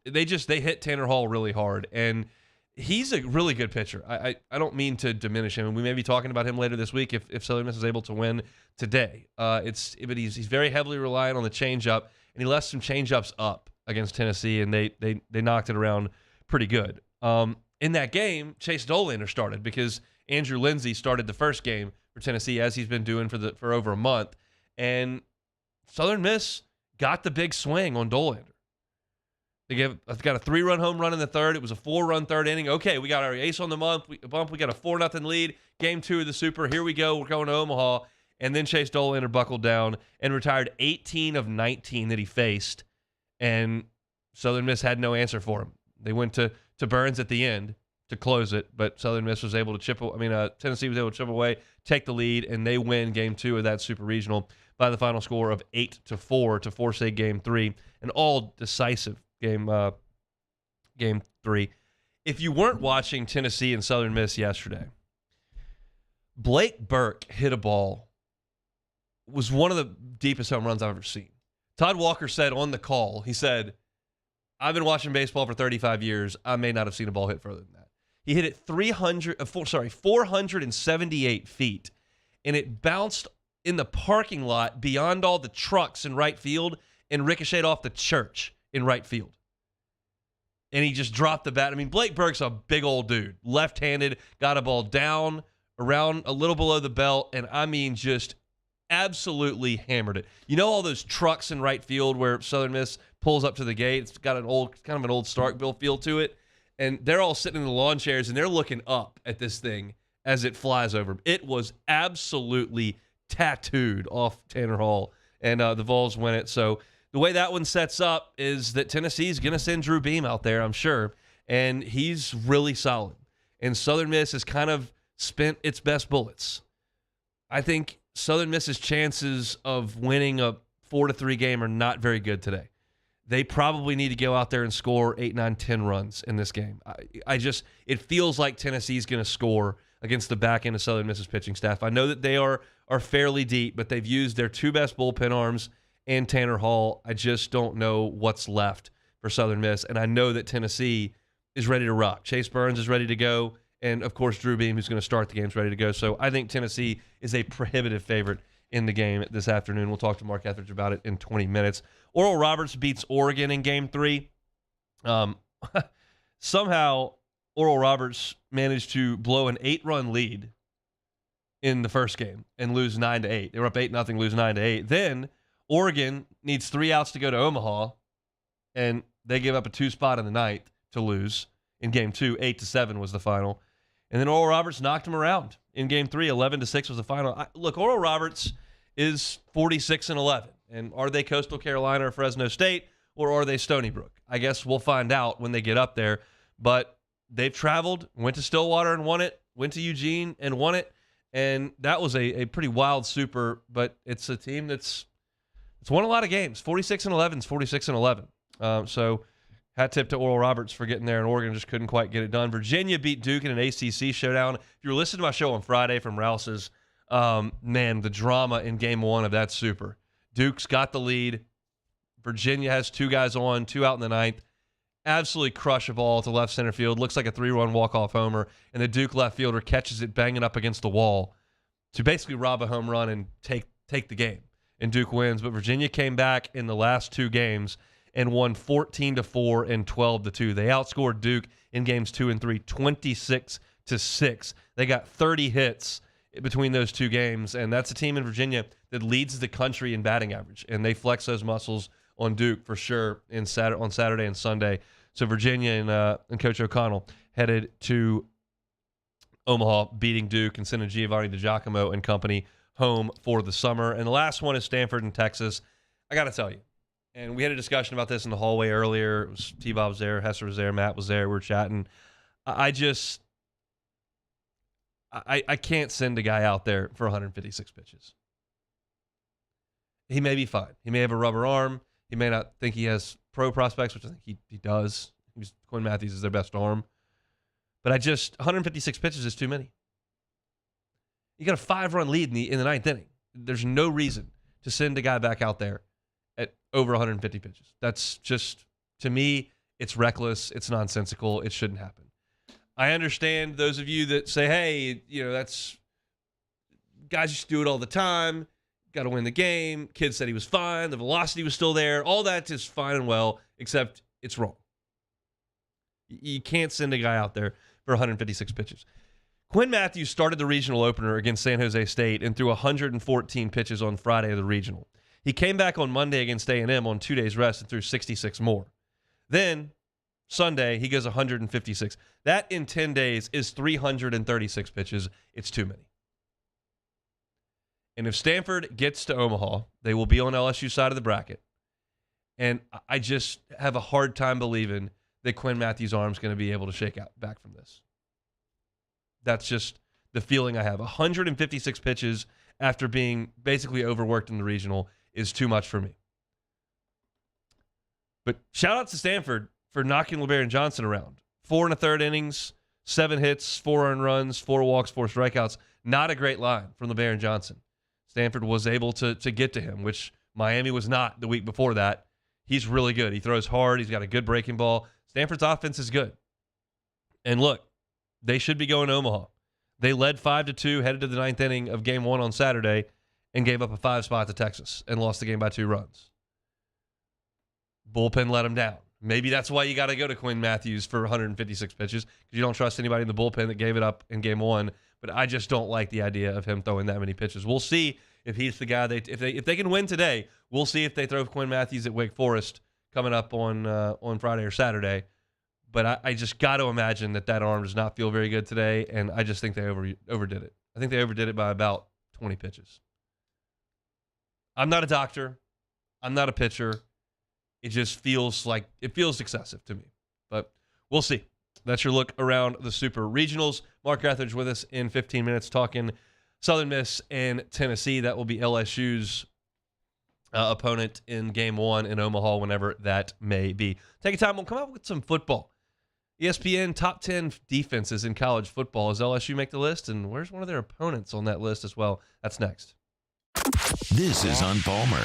Speaker 1: they hit Tanner Hall really hard, and he's a really good pitcher. I don't mean to diminish him, and we may be talking about him later this week if Southern Miss is able to win today. But he's very heavily reliant on the changeup, and he left some changeups up against Tennessee, and they knocked it around pretty good. In that game, Chase Dolander started because Andrew Lindsey started the first game for Tennessee, as he's been doing for over a month, and Southern Miss got the big swing on Dolander. I've got a 3-run home run in the third. It was a 4-run third inning. Okay, we got our ace on the bump. We got a 4-0 lead. Game 2 of the Super. Here we go. We're going to Omaha. And then Chase Dolander buckled down and retired 18 of 19 that he faced. And Southern Miss had no answer for him. They went to Burns at the end to close it, but Southern Miss was able to Tennessee was able to chip away, take the lead, and they win game 2 of that Super Regional by the final score of 8-4 to force a game 3, an all decisive game 3. If you weren't watching Tennessee and Southern Miss yesterday, Blake Burke hit a ball, was one of the deepest home runs I've ever seen. Todd Walker said on the call, he said, I've been watching baseball for 35 years. I may not have seen a ball hit further than that. He hit it 478 feet, and it bounced in the parking lot beyond all the trucks in right field and ricocheted off the church in right field. And he just dropped the bat. I mean, Blake Burke's a big old dude. Left-handed, got a ball down around a little below the belt, and I mean just absolutely hammered it. You know all those trucks in right field where Southern Miss pulls up to the gate? It's got kind of an old Starkville feel to it, and they're all sitting in the lawn chairs, and they're looking up at this thing as it flies over. It was absolutely tattooed off Tanner Hall, and the Vols win it. So the way that one sets up is that Tennessee's going to send Drew Beam out there, I'm sure, and he's really solid. And Southern Miss has kind of spent its best bullets. I think Southern Miss's chances of winning a 4-3 game are not very good today. They probably need to go out there and score 8, 9, 10 runs in this game. It feels like Tennessee's going to score against the back end of Southern Miss's pitching staff. I know that they are fairly deep, but they've used their two best bullpen arms and Tanner Hall. I just don't know what's left for Southern Miss, and I know that Tennessee is ready to rock. Chase Burns is ready to go, and, of course, Drew Beam, who's going to start the game, is ready to go. So I think Tennessee is a prohibitive favorite in the game this afternoon. We'll talk to Mark Etheridge about it in 20 minutes. Oral Roberts beats Oregon in Game 3. Somehow, Oral Roberts managed to blow an 8-run lead in the first game and lose 9-8. They were up 8-0, lose 9-8. Then Oregon needs 3 outs to go to Omaha, and they give up a 2 spot in the ninth to lose in Game 2. 8-7 was the final. And then Oral Roberts knocked him around in Game 3. 11-6 was the final. Look, Oral Roberts is 46-11. And are they Coastal Carolina or Fresno State, or are they Stony Brook? I guess we'll find out when they get up there. But they've traveled, went to Stillwater and won it, went to Eugene and won it. And that was a pretty wild super, but it's a team it's won a lot of games. 46-11 is 46-11. So hat tip to Oral Roberts for getting there, and Oregon just couldn't quite get it done. Virginia beat Duke in an ACC showdown. If you were listening to my show on Friday from Rouse's, man, the drama in Game 1 of that super. Duke's got the lead. Virginia has 2 guys on, 2 out in the ninth. Absolutely crush a ball to left center field. Looks like a 3-run walk-off homer, and the Duke left fielder catches it banging up against the wall to basically rob a home run and take the game. And Duke wins. But Virginia came back in the last 2 games and won 14-4 and 12-2. They outscored Duke in games 2 and 3, 26-6. They got 30 hits between those 2 games, and that's a team in Virginia that leads the country in batting average, and they flex those muscles on Duke for sure on Saturday and Sunday. So Virginia and Coach O'Connell headed to Omaha, beating Duke and sending Giovanni DiGiacomo and company home for the summer. And the last one is Stanford and Texas. I got to tell you, and we had a discussion about this in the hallway earlier. It was T-Bob was there, Hester was there, Matt was there. We were chatting. I can't send a guy out there for 156 pitches. He may be fine. He may have a rubber arm. He may not think he has pro prospects, which I think he does. Quinn Matthews is their best arm. But 156 pitches is too many. You got a 5-run lead in the ninth inning. There's no reason to send a guy back out there at over 150 pitches. That's just, to me, it's reckless. It's nonsensical. It shouldn't happen. I understand those of you that say, hey, that's guys used to do it all the time. Got to win the game. Kid said he was fine. The velocity was still there. All that is fine and well, except it's wrong. You can't send a guy out there for 156 pitches. Quinn Matthews started the regional opener against San Jose State and threw 114 pitches on Friday of the regional. He came back on Monday against A&M on 2 days rest and threw 66 more. Then Sunday, he goes 156. That in 10 days is 336 pitches. It's too many. And if Stanford gets to Omaha, they will be on LSU side of the bracket. And I just have a hard time believing that Quinn Matthews' arm's going to be able to shake out back from this. That's just the feeling I have. 156 pitches after being basically overworked in the regional is too much for me. But shout out to Stanford for knocking LeBaron Johnson around. 4 1/3 innings, 7 hits, 4 earned runs, 4 walks, 4 strikeouts. Not a great line from LeBaron Johnson. Stanford was able to get to him, which Miami was not the week before that. He's really good. He throws hard. He's got a good breaking ball. Stanford's offense is good. And look, they should be going to Omaha. They led 5-2, headed to the ninth inning of Game 1 on Saturday, and gave up a 5 spot to Texas and lost the game by 2 runs. Bullpen let them down. Maybe that's why you got to go to Quinn Matthews for 156 pitches, because you don't trust anybody in the bullpen that gave it up in game one. But I just don't like the idea of him throwing that many pitches. We'll see if he's the guy. If they can win today, we'll see if they throw Quinn Matthews at Wake Forest coming up on Friday or Saturday. But I just got to imagine that arm does not feel very good today, and I just think they overdid it. I think they overdid it by about 20 pitches. I'm not a doctor. I'm not a pitcher. It just feels excessive to me. But we'll see. That's your look around the Super Regionals. Mark Etheridge with us in 15 minutes talking Southern Miss and Tennessee. That will be LSU's opponent in Game 1 in Omaha, whenever that may be. Take a time. We'll come up with some football. ESPN top 10 defenses in college football. Does LSU make the list? And where's one of their opponents on that list as well? That's next.
Speaker 2: This is on Palmer.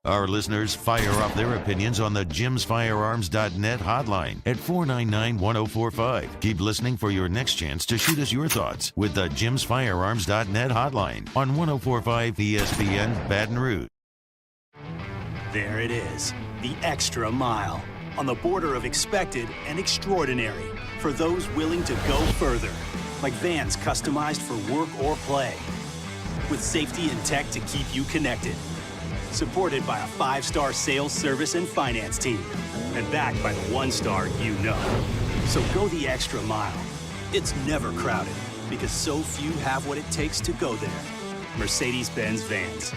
Speaker 2: Our listeners fire up their opinions on the jimsfirearms.net hotline at 499-1045. Keep listening for your next chance to shoot us your thoughts with the jimsfirearms.net hotline on 1045 ESPN Baton Rouge.
Speaker 3: There it is, the extra mile, on the border of expected and extraordinary, for those willing to go further, like vans customized for work or play, with safety and tech to keep you connected. Supported by a 5-star sales, service, and finance team. And backed by the 1-star you know. So go the extra mile. It's never crowded, because so few have what it takes to go there. Mercedes-Benz Vans.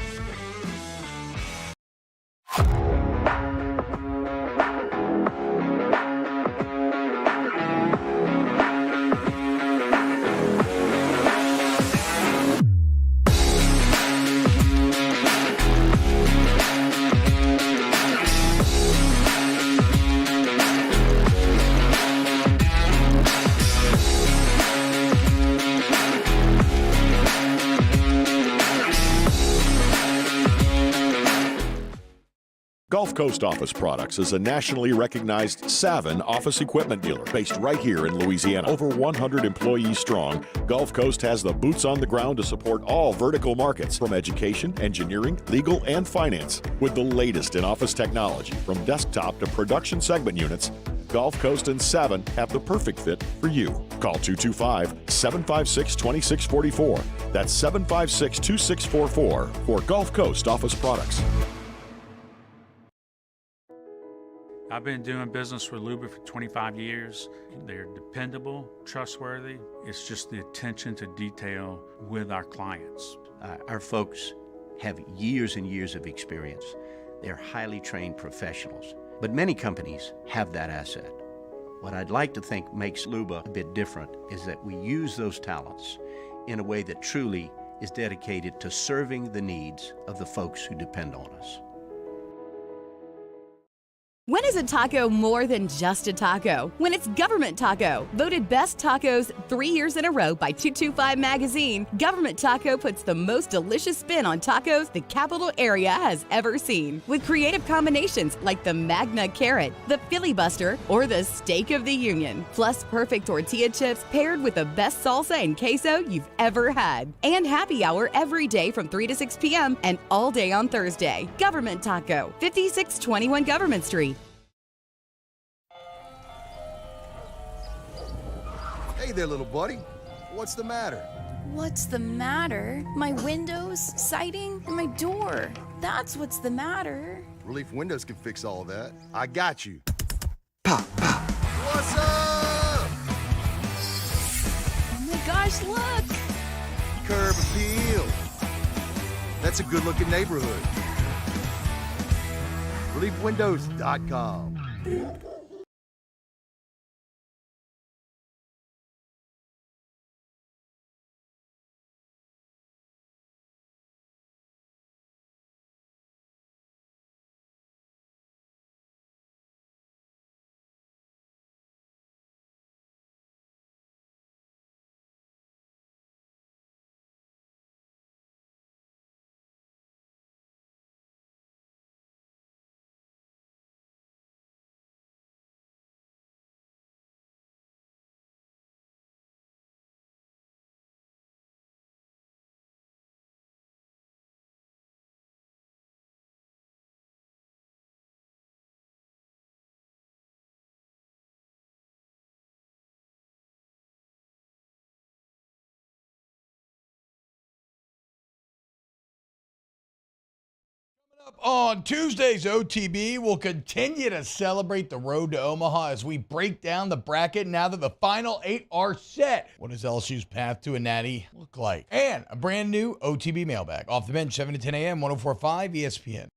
Speaker 6: Gulf Coast Office Products is a nationally recognized Savin office equipment dealer based right here in Louisiana. Over 100 employees strong, Gulf Coast has the boots on the ground to support all vertical markets, from education, engineering, legal, and finance. With the latest in office technology, from desktop to production segment units, Gulf Coast and Savin have the perfect fit for you. Call 225-756-2644. That's 756-2644 for Gulf Coast Office Products.
Speaker 7: I've been doing business with Luba for 25 years. They're dependable, trustworthy. It's just the attention to detail with our clients.
Speaker 8: Our folks have years and years of experience. They're highly trained professionals. But many companies have that asset. What I'd like to think makes Luba a bit different is that we use those talents in a way that truly is dedicated to serving the needs of the folks who depend on us.
Speaker 9: When is a taco more than just a taco? When it's Government Taco. Voted best tacos 3 years in a row by 225 Magazine, Government Taco puts the most delicious spin on tacos the capital area has ever seen. With creative combinations like the Magna Carrot, the Filibuster, or the Steak of the Union. Plus perfect tortilla chips paired with the best salsa and queso you've ever had. And happy hour every day from 3 to 6 p.m. and all day on Thursday. Government Taco, 5621 Government Street.
Speaker 10: Hey there, little buddy. What's the matter?
Speaker 11: What's the matter? My windows, siding, and my door. That's what's the matter.
Speaker 10: Relief Windows can fix all of that. I got you. Pop, pop. What's up?
Speaker 11: Oh my gosh, look!
Speaker 10: Curb appeal. That's a good-looking neighborhood. ReliefWindows.com.
Speaker 11: On Tuesday's OTB, we'll continue to celebrate the road to Omaha as we break down the bracket now that the final 8 are set. What does LSU's path to a natty look like? And a brand new OTB mailbag. Off the bench, 7 to 10 a.m., 104.5 ESPN.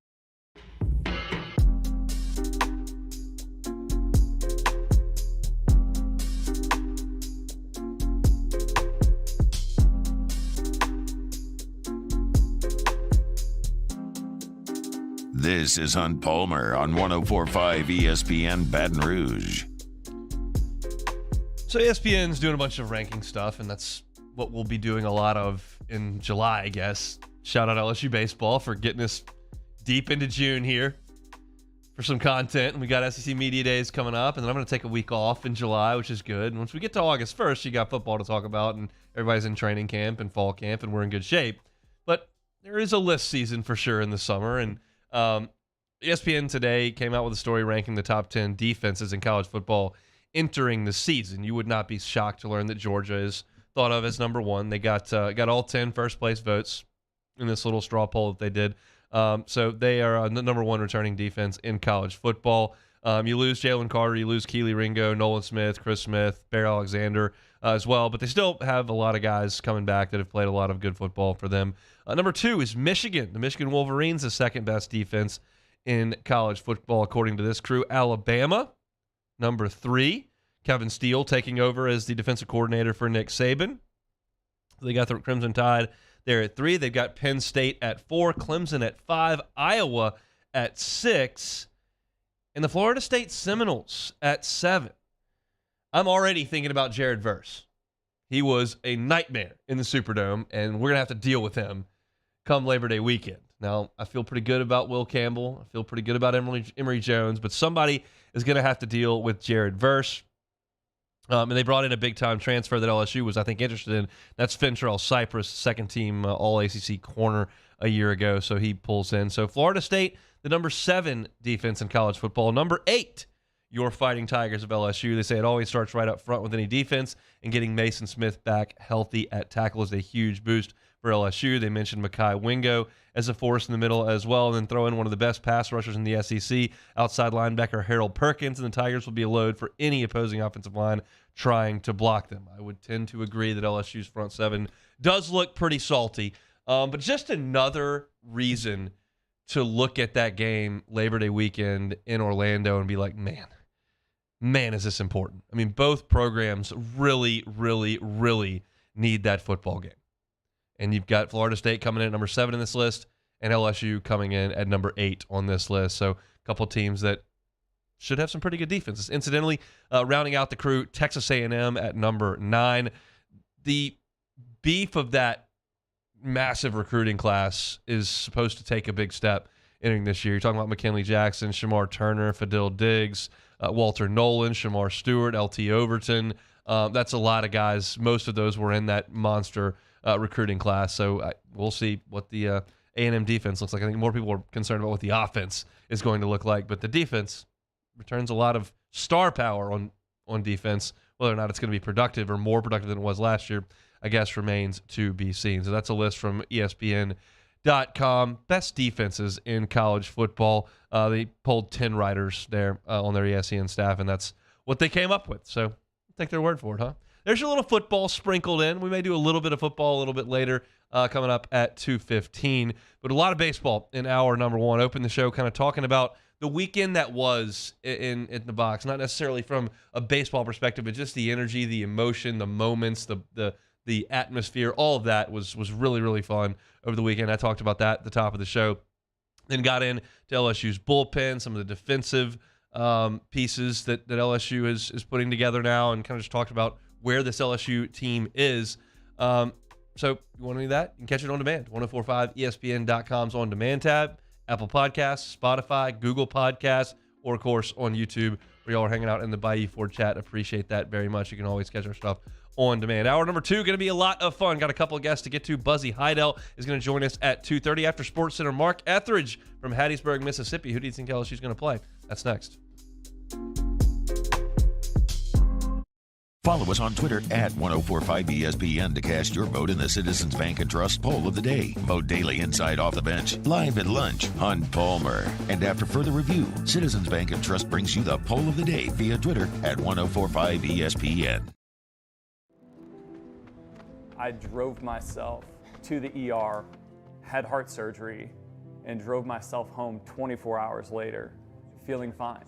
Speaker 2: This is Hunt Palmer on 104.5 ESPN Baton Rouge.
Speaker 1: So ESPN's doing a bunch of ranking stuff, and that's what we'll be doing a lot of in July, I guess. Shout out LSU baseball for getting us deep into June here for some content. And we got SEC Media Days coming up, and then I'm going to take a week off in July, which is good. And once we get to August 1st, you got football to talk about, and everybody's in training camp and fall camp, and we're in good shape. But there is a list season for sure in the summer, and ESPN today came out with a story ranking the top 10 defenses in college football entering the season. You would not be shocked to learn that Georgia is thought of as number one. They got all 10 first-place votes in this little straw poll that they did. So they are the number one returning defense in college football. You lose Jalen Carter, you lose Keely Ringo, Nolan Smith, Chris Smith, Bear Alexander as well, but they still have a lot of guys coming back that have played a lot of good football for them. Number two is Michigan. The Michigan Wolverines, the second best defense in college football, according to this crew. Alabama, number three. Kevin Steele taking over as the defensive coordinator for Nick Saban. They got the Crimson Tide there at 3. They've got Penn State at 4, Clemson at 5, Iowa at 6, and the Florida State Seminoles at 7. I'm already thinking about Jared Verse. He was a nightmare in the Superdome, and we're going to have to deal with him come Labor Day weekend. Now, I feel pretty good about Will Campbell. I feel pretty good about Emory Jones, but somebody is going to have to deal with Jared Verse. And they brought in a big-time transfer that LSU was, I think, interested in. That's Fentrell Cypress, second-team All-ACC corner a year ago, so he pulls in. So Florida State, the number 7 defense in college football. Number 8, your Fighting Tigers of LSU. They say it always starts right up front with any defense, and getting Mason Smith back healthy at tackle is a huge boost for LSU. They mentioned Mekhi Wingo as a force in the middle as well, and then throw in one of the best pass rushers in the SEC, outside linebacker Harold Perkins, and the Tigers will be a load for any opposing offensive line trying to block them. I would tend to agree that LSU's front 7 does look pretty salty, but just another reason to look at that game Labor Day weekend in Orlando and be like, man, is this important? I mean, both programs really, really, really need that football game. And you've got Florida State coming in at number 7 in this list, and LSU coming in at number 8 on this list. So a couple teams that should have some pretty good defenses. Incidentally, rounding out the crew, Texas A&M at number 9. The beef of that massive recruiting class is supposed to take a big step entering this year. You're talking about McKinley Jackson, Shamar Turner, Fadil Diggs, Walter Nolan, Shamar Stewart, LT Overton. That's a lot of guys. Most of those were in that monster recruiting class. So we'll see what the A&M defense looks like. I think more people are concerned about what the offense is going to look like, but the defense returns a lot of star power on defense. Whether or not it's going to be productive or more productive than it was last year, I guess remains to be seen. So that's a list from ESPN.com. Best defenses in college football. They polled 10 writers there on their ESPN staff, and that's what they came up with. So take their word for it, huh? There's your little football sprinkled in. We may do a little bit of football a little bit later coming up at 2:15. But a lot of baseball in hour number 1. Open the show kind of talking about the weekend that was in the box. Not necessarily from a baseball perspective, but just the energy, the emotion, the moments, the atmosphere. All of that was really, really fun over the weekend. I talked about that at the top of the show. Then got into LSU's bullpen, some of the defensive pieces that LSU is putting together now, and kind of just talked about where this LSU team is. So you want to do that? You can catch it on demand. 1045ESPN.com's on demand tab, Apple Podcasts, Spotify, Google Podcasts, or of course on YouTube, where y'all are hanging out in the Bayou Ford chat. Appreciate that very much. You can always catch our stuff on demand. Hour number 2 going to be a lot of fun. Got a couple of guests to get to. Buzzy Haydel is going to join us at 2:30 after SportsCenter. Mark Etheridge from Hattiesburg, Mississippi. Who do you think LSU's going to play? That's next.
Speaker 2: Follow us on Twitter at 1045ESPN to cast your vote in the Citizens Bank and Trust Poll of the Day. Vote daily inside Off the Bench, live at lunch on Palmer. And after further review, Citizens Bank and Trust brings you the Poll of the Day via Twitter at 1045ESPN.
Speaker 21: I drove myself to the ER, had heart surgery, and drove myself home 24 hours later, feeling fine.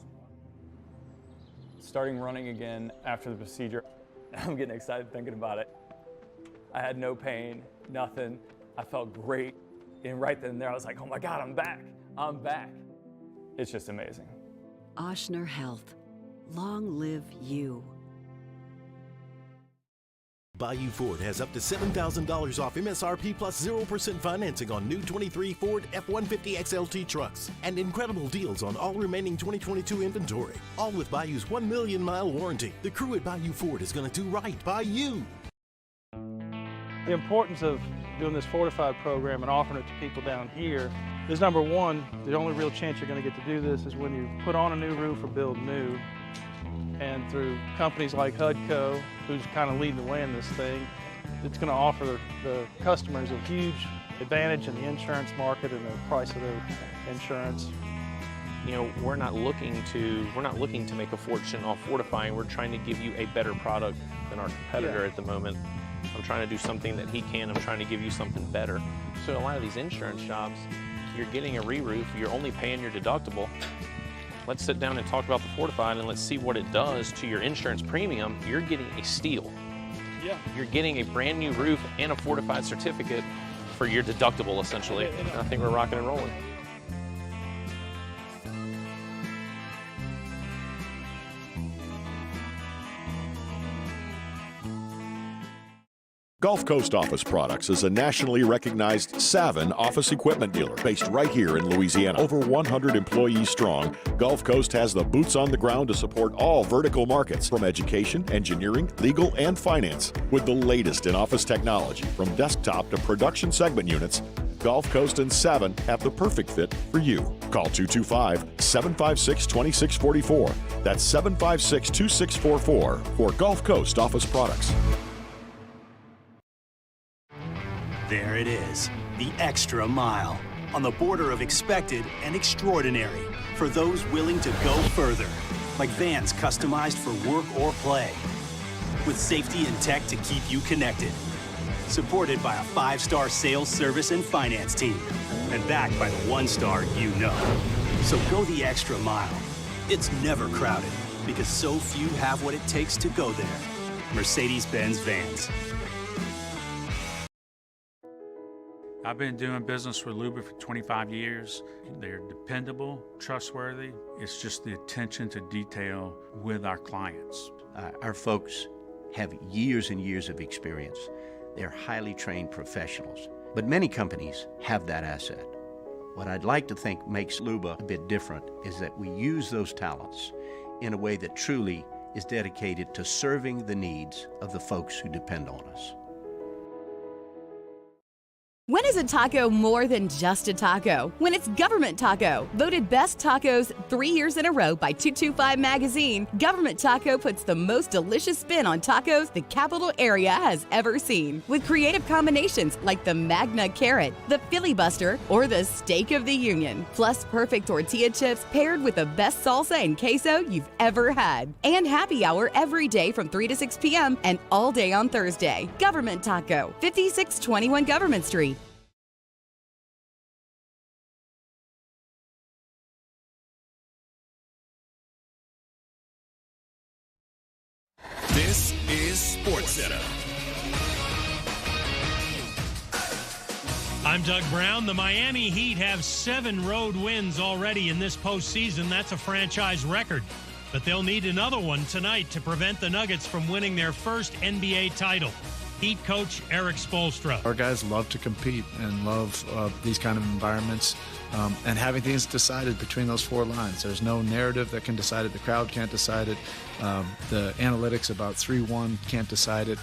Speaker 21: Starting running again after the procedure, I'm getting excited thinking about it. I had no pain, nothing. I felt great. And right then and there, I was like, oh my God, I'm back. I'm back. It's just amazing.
Speaker 22: Ochsner Health. Long live you.
Speaker 16: Bayou Ford has up to $7,000 off MSRP plus 0% financing on new 23 Ford F-150 XLT trucks and incredible deals on all remaining 2022 inventory. All with Bayou's 1 million mile warranty. The crew at Bayou Ford is going to do right by you.
Speaker 23: The importance of doing this Fortified program and offering it to people down here is, number one, the only real chance you're going to get to do this is when you put on a new roof or build new. And through companies like HUDCO, who's kind of leading the way in this thing, it's going to offer the customers a huge advantage in the insurance market and the price of their insurance.
Speaker 24: You know, we're not looking to make a fortune off fortifying. We're trying to give you a better product than our competitor at the moment. I'm trying to do something that he can. I'm trying to give you something better. So a lot of these insurance shops, you're getting a re-roof, you're only paying your deductible. Let's sit down and talk about the Fortified and let's see what it does to your insurance premium. You're getting a steal.
Speaker 23: Yeah.
Speaker 24: You're getting a brand new roof and a Fortified certificate for your deductible, essentially. I think we're rocking and rolling.
Speaker 6: Gulf Coast Office Products is a nationally recognized Savin office equipment dealer based right here in Louisiana. Over 100 employees strong, Gulf Coast has the boots on the ground to support all vertical markets, from education, engineering, legal, and finance. With the latest in office technology, from desktop to production segment units, Gulf Coast and Savin have the perfect fit for you. Call 225-756-2644. That's 756-2644 for Gulf Coast Office Products.
Speaker 3: There it is, the extra mile, on the border of expected and extraordinary for those willing to go further, like vans customized for work or play, with safety and tech to keep you connected, supported by a 5-star sales, service, and finance team, and backed by the 1-star you know. So go the extra mile. It's never crowded, because so few have what it takes to go there. Mercedes-Benz Vans.
Speaker 7: I've been doing business with Luba for 25 years. They're dependable, trustworthy. It's just the attention to detail with our clients.
Speaker 8: Our folks have years and years of experience. They're highly trained professionals. But many companies have that asset. What I'd like to think makes Luba a bit different is that we use those talents in a way that truly is dedicated to serving the needs of the folks who depend on us.
Speaker 9: When is a taco more than just a taco? When it's Government Taco. Voted best tacos 3 years in a row by 225 Magazine, Government Taco puts the most delicious spin on tacos the capital area has ever seen. With creative combinations like the Magna Carrot, the Filibuster, or the Steak of the Union. Plus perfect tortilla chips paired with the best salsa and queso you've ever had. And happy hour every day from 3 to 6 p.m. and all day on Thursday. Government Taco, 5621 Government Street.
Speaker 25: This is SportsCenter.
Speaker 26: I'm Doug Brown. The Miami Heat have 7 road wins already in this postseason. That's a franchise record. But they'll need another one tonight to prevent the Nuggets from winning their first NBA title. Heat coach Eric Spoelstra.
Speaker 27: Our guys love to compete and love these kind of environments and having things decided between those 4 lines. There's no narrative that can decide it. The crowd can't decide it. The analytics about 3-1 can't decide it.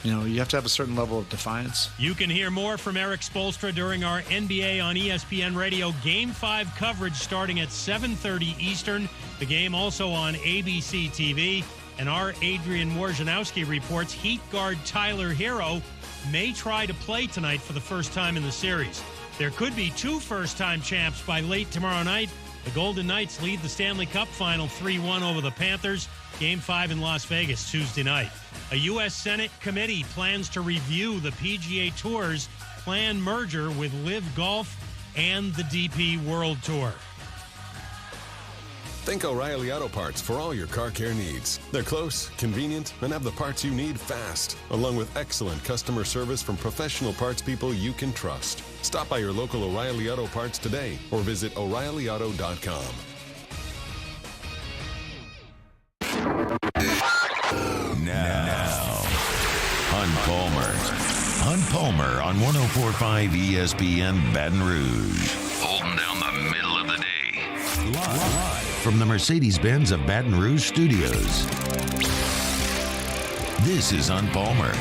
Speaker 27: You have to have a certain level of defiance.
Speaker 26: You can hear more from Eric Spoelstra during our NBA on ESPN Radio Game 5 coverage starting at 7:30 Eastern. The game also on ABC TV. And our Adrian Wojnarowski reports Heat guard Tyler Hero may try to play tonight for the first time in the series. There could be 2 first-time champs by late tomorrow night. The Golden Knights lead the Stanley Cup Final 3-1 over the Panthers. Game 5 in Las Vegas Tuesday night. A U.S. Senate committee plans to review the PGA Tour's planned merger with Live Golf and the DP World Tour.
Speaker 4: Think O'Reilly Auto Parts for all your car care needs. They're close, convenient, and have the parts you need fast, along with excellent customer service from professional parts people you can trust. Stop by your local O'Reilly Auto Parts today or visit O'ReillyAuto.com.
Speaker 2: Now, Hunt Palmer on 104.5 ESPN Baton Rouge. Holding down the middle of the day. Live from the Mercedes-Benz of Baton Rouge studios. This is Hunt Palmer.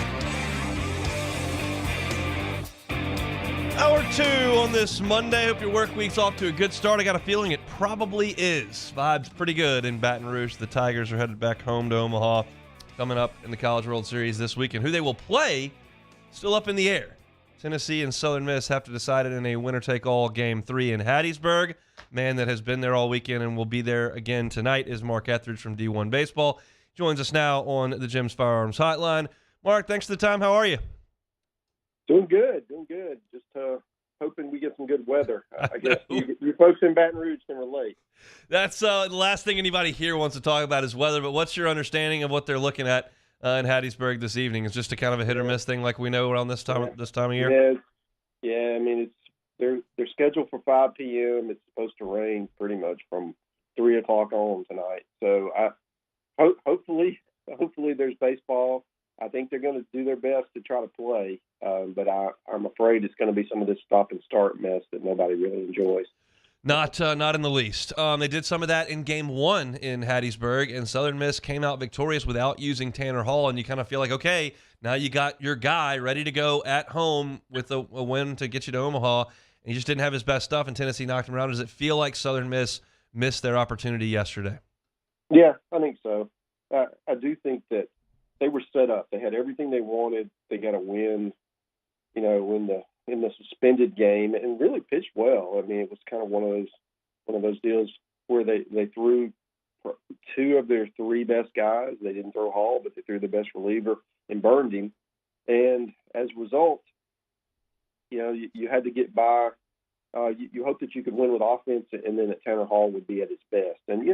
Speaker 1: Hour 2 on this Monday. Hope your work week's off to a good start. I got a feeling it probably is. Vibes pretty good in Baton Rouge. The Tigers are headed back home to Omaha coming up in the College World Series this weekend. Who they will play, still up in the air. Tennessee and Southern Miss have to decide it in a winner-take-all Game 3 in Hattiesburg. Man that has been there all weekend and will be there again tonight is Mark Etheridge from D1 Baseball. Joins us now on the Jim's Firearms Hotline. Mark, thanks for the time. How are you?
Speaker 5: Doing good. Just hoping we get some good weather. I guess you folks in Baton Rouge can relate.
Speaker 1: That's the last thing anybody here wants to talk about is weather, but what's your understanding of what they're looking at in Hattiesburg this evening? It's just a kind of a hit or miss thing like we know around this time of year?
Speaker 5: Yeah. I mean, they're scheduled for 5 p.m. It's supposed to rain pretty much from 3 o'clock on tonight. So hopefully there's baseball. I think they're going to do their best to try to play, but I'm afraid it's going to be some of this stop and start mess that nobody really enjoys.
Speaker 1: Not in the least. They did some of that in Game 1 in Hattiesburg, and Southern Miss came out victorious without using Tanner Hall, and you kind of feel like, okay, now you got your guy ready to go at home with a win to get you to Omaha, and he just didn't have his best stuff, and Tennessee knocked him around. Does it feel like Southern Miss missed their opportunity yesterday?
Speaker 5: Yeah, I think so. I do think that they were set up. They had everything they wanted. They got a win, in the suspended game, and really pitched well. I mean, it was kind of one of those deals where they threw 2 of their 3 best guys. They didn't throw Hall, but they threw the best reliever and burned him. And as a result, you had to get by. You hope that you could win with offense, and then that Tanner Hall would be at his best. And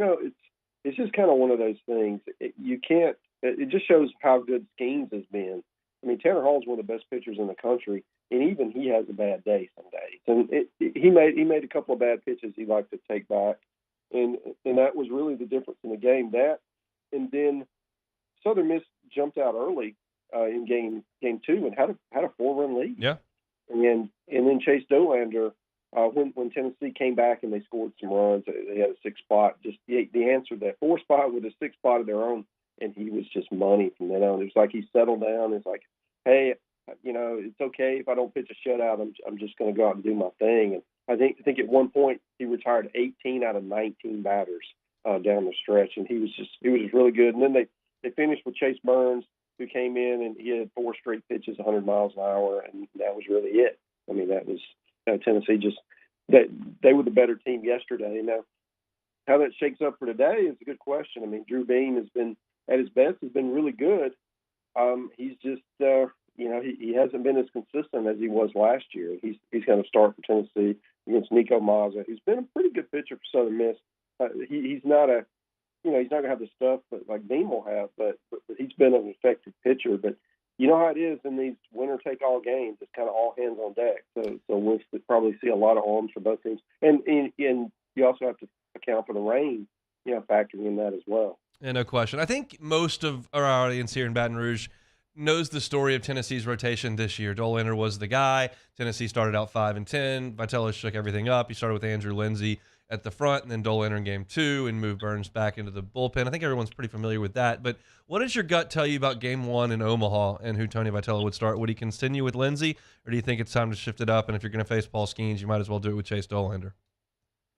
Speaker 5: it's just kind of one of those things. You can't. It just shows how good Skeens has been. I mean, Tanner Hall's one of the best pitchers in the country, and even he has a bad day some days. And he made a couple of bad pitches he liked to take back, and that was really the difference in the game. That, and then Southern Miss jumped out early in game 2 and had a 4-run lead.
Speaker 1: Yeah,
Speaker 5: and then Chase Dolander, when Tennessee came back and they scored some runs, they had a 6th spot. Just they answered that 4 spot with a 6th spot of their own. And he was just money from then on. It was like he settled down. It's like, hey, it's okay if I don't pitch a shutout. I'm just going to go out and do my thing. And I think at one point he retired 18 out of 19 batters down the stretch, and he was just really good. And then they finished with Chase Burns, who came in and he had 4 straight pitches, 100 miles an hour, and that was really it. I mean, that was Tennessee just they were the better team yesterday. Now, how that shakes up for today is a good question. I mean, Drew Beam has been at his best, has been really good. He's just, he hasn't been as consistent as he was last year. He's going to start for Tennessee against Nico Mazza, who's been a pretty good pitcher for Southern Miss. He's not he's not going to have the stuff that like Beam will have, but he's been an effective pitcher. But you know how it is in these winner-take-all games. It's kind of all hands on deck. So we'll probably see a lot of arms for both teams. And you also have to account for the rain, factoring in that as well.
Speaker 1: Yeah, no question. I think most of our audience here in Baton Rouge knows the story of Tennessee's rotation this year. Dolander was the guy. Tennessee started out 5-10. Vitello shook everything up. He started with Andrew Lindsay at the front, and then Dolander in Game 2 and moved Burns back into the bullpen. I think everyone's pretty familiar with that. But what does your gut tell you about Game 1 in Omaha and who Tony Vitello would start? Would he continue with Lindsay, or do you think it's time to shift it up? And if you're going to face Paul Skeens, you might as well do it with Chase Dolander.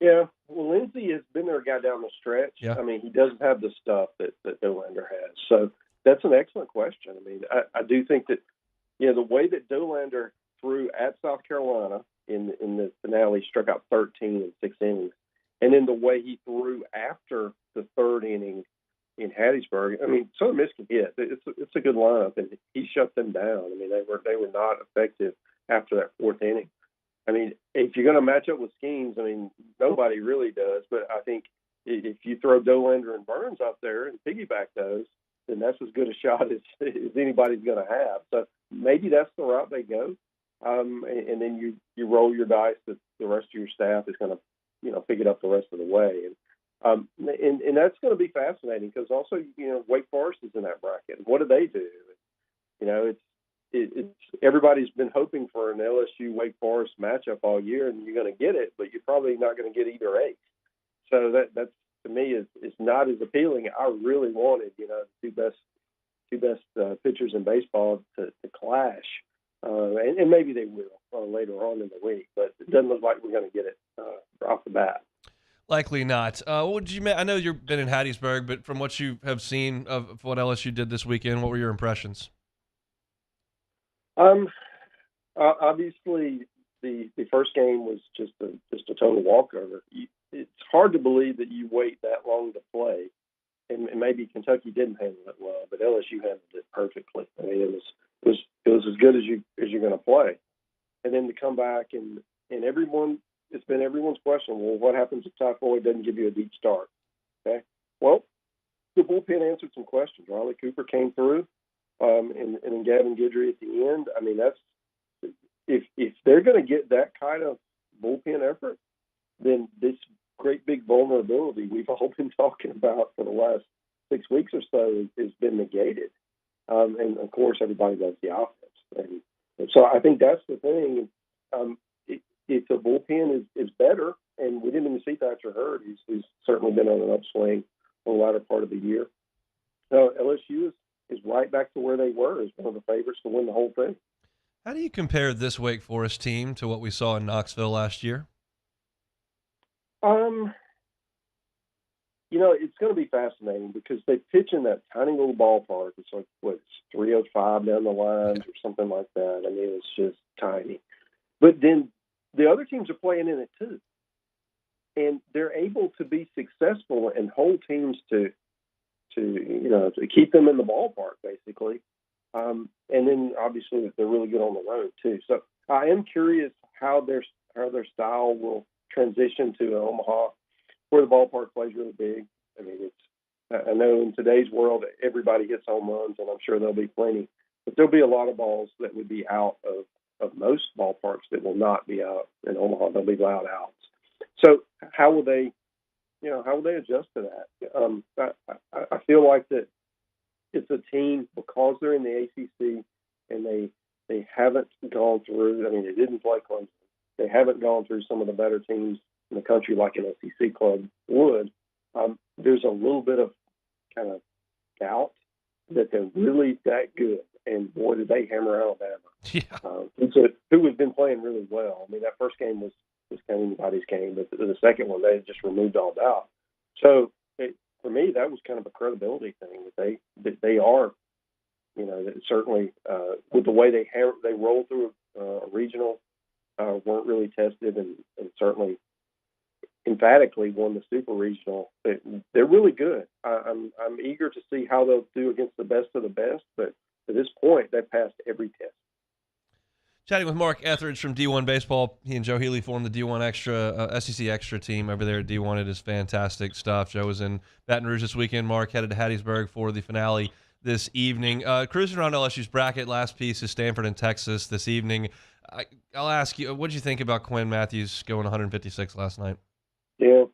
Speaker 5: Yeah, Well, Lindsey has been their guy down the stretch.
Speaker 1: Yeah.
Speaker 5: I mean, he doesn't have the stuff that Dolander has. So that's an excellent question. I mean, I do think that, the way that Dolander threw at South Carolina in the finale, struck out 13 in 6 innings, and then the way he threw after the 3rd inning in Hattiesburg, I mean, Southern Miss can hit. It's a good lineup, and he shut them down. I mean, they were not effective after that 4th inning. I mean, if you're going to match up with schemes, I mean, nobody really does. But I think if you throw Dolander and Burns up there and piggyback those, then that's as good a shot as anybody's going to have. So maybe that's the route they go. And then you roll your dice that the rest of your staff is going to, pick it up the rest of the way. And that's going to be fascinating because also, Wake Forest is in that bracket. What do they do? It's everybody's been hoping for an LSU Wake Forest matchup all year, and you're going to get it, but you're probably not going to get either ace. So that's to me is not as appealing. I really wanted the two best pitchers in baseball to clash, and maybe they will later on in the week, but it doesn't look like we're going to get it off the bat.
Speaker 1: Likely not. I know you've been in Hattiesburg, but from what you have seen of what LSU did this weekend, what were your impressions?
Speaker 5: Obviously, the first game was just a total walkover. It's hard to believe that you wait that long to play, and maybe Kentucky didn't handle it well, but LSU handled it perfectly. I mean, it was as good as you're going to play, and then to come back and everyone. It's been everyone's question. Well, what happens if Ty Floyd doesn't give you a deep start? Okay. Well, the bullpen answered some questions. Riley Cooper came through, and then Gavin Guidry at the end. I mean, that's if they're going to get that kind of bullpen effort, then this great big vulnerability we've all been talking about for the last 6 weeks or so has been negated. And of course, everybody loves the offense, and so I think that's the thing. If the bullpen is better, and we didn't even see Thatcher Hurd, he's certainly been on an upswing for the latter part of the year. So LSU is right back to where they were as one of the favorites to win the whole thing.
Speaker 1: How do you compare this Wake Forest team to what we saw in Knoxville last year?
Speaker 5: It's going to be fascinating because they pitch in that tiny little ballpark. It's like, it's 305 down the lines or something like that. I mean, it's just tiny. But then the other teams are playing in it too. And they're able to be successful and hold teams to keep them in the ballpark, basically. And then obviously they're really good on the road too. So I am curious how their style will transition to Omaha, where the ballpark plays really big. I mean, I know in today's world everybody hits home runs, and I'm sure there'll be plenty, but there'll be a lot of balls that would be out of most ballparks that will not be out in Omaha. They'll be loud outs. So how will they adjust to that? I feel like that it's a team, because they're in the ACC and they haven't gone through. I mean, they didn't play Clemson. They haven't gone through some of the better teams in the country like an SEC club would. There's a little bit of kind of doubt that they're really that good. And boy, did they hammer Alabama.
Speaker 1: Yeah.
Speaker 5: Who has been playing really well. I mean, that first game was kind of anybody's game, but the second one, they just removed all doubt. So for me, that was kind of a credibility thing that they are, that certainly with the way they rolled through a regional, weren't really tested and certainly emphatically won the super regional. They're really good. I'm eager to see how they'll do against the best of the best, but to this point, they've passed every test.
Speaker 1: Chatting with Mark Etheridge from D1 Baseball. He and Joe Healy formed the D1 Extra, SEC Extra team over there at D1. It is fantastic stuff. Joe was in Baton Rouge this weekend. Mark headed to Hattiesburg for the finale this evening. Cruising around LSU's bracket, last piece is Stanford and Texas this evening. I'll ask you, what did you think about Quinn Matthews going 156 last night?
Speaker 5: Yeah,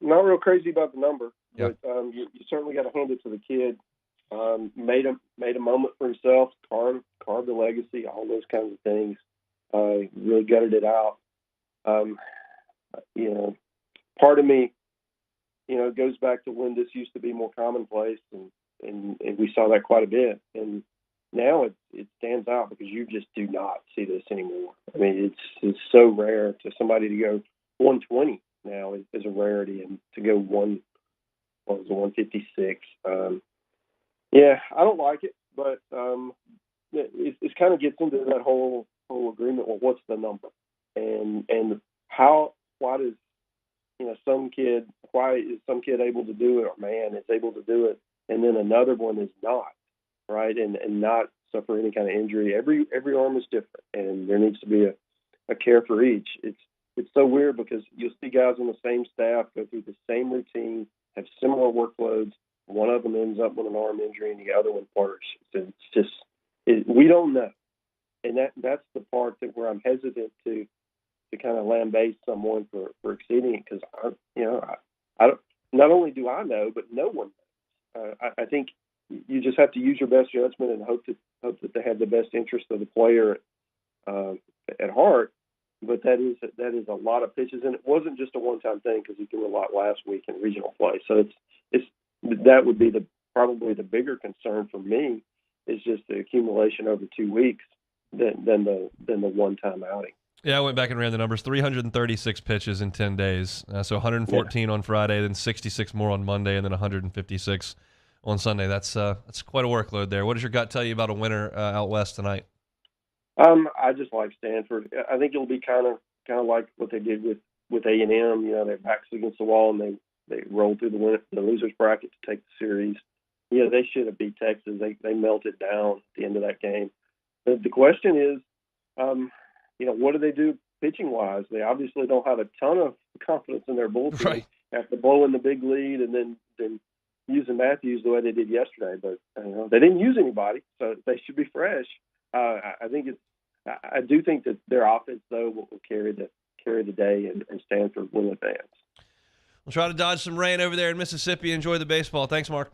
Speaker 5: not real crazy about the number, but you certainly got to hand it to the kid. Made a moment for himself, carved a legacy, all those kinds of things. Really gutted it out. Part of me, goes back to when this used to be more commonplace, and we saw that quite a bit. And now it stands out because you just do not see this anymore. I mean, it's so rare to somebody to go 120 now is a rarity, and to go 156. Yeah, I don't like it, but it kind of gets into that whole agreement. Well, what's the number, and why is some kid able to do it, or man is able to do it, and then another one is not, right, and not suffer any kind of injury. Every arm is different, and there needs to be a care for each. It's so weird because you'll see guys on the same staff go through the same routine, have similar workloads. One of them ends up with an arm injury, and the other one parts. It's just we don't know, and that's the part where I'm hesitant to kind of lambaste someone for exceeding it, because I don't. Not only do I know, but no one knows. I think you just have to use your best judgment and hope that they have the best interest of the player at heart. But that is a lot of pitches, and it wasn't just a one-time thing because he threw a lot last week in regional play. So that would be probably the bigger concern for me, is just the accumulation over 2 weeks than the one-time outing.
Speaker 1: Yeah, I went back and ran the numbers. 336 pitches in 10 days. So 114 on Friday, then 66 more on Monday, and then 156 on Sunday. That's quite a workload there. What does your gut tell you about a winner out west tonight?
Speaker 5: I just like Stanford. I think it'll be kind of like what they did with A&M. Their backs against the wall, and they rolled through the losers bracket to take the series. They should have beat Texas. They melted down at the end of that game. The question is, what do they do pitching-wise? They obviously don't have a ton of confidence in their bullpen, right, after blowing the big lead and then using Matthews the way they did yesterday. But they didn't use anybody, so they should be fresh. I do think that their offense, though, will carry the day, and Stanford will advance.
Speaker 1: We'll try to dodge some rain over there in Mississippi. Enjoy the baseball. Thanks, Mark.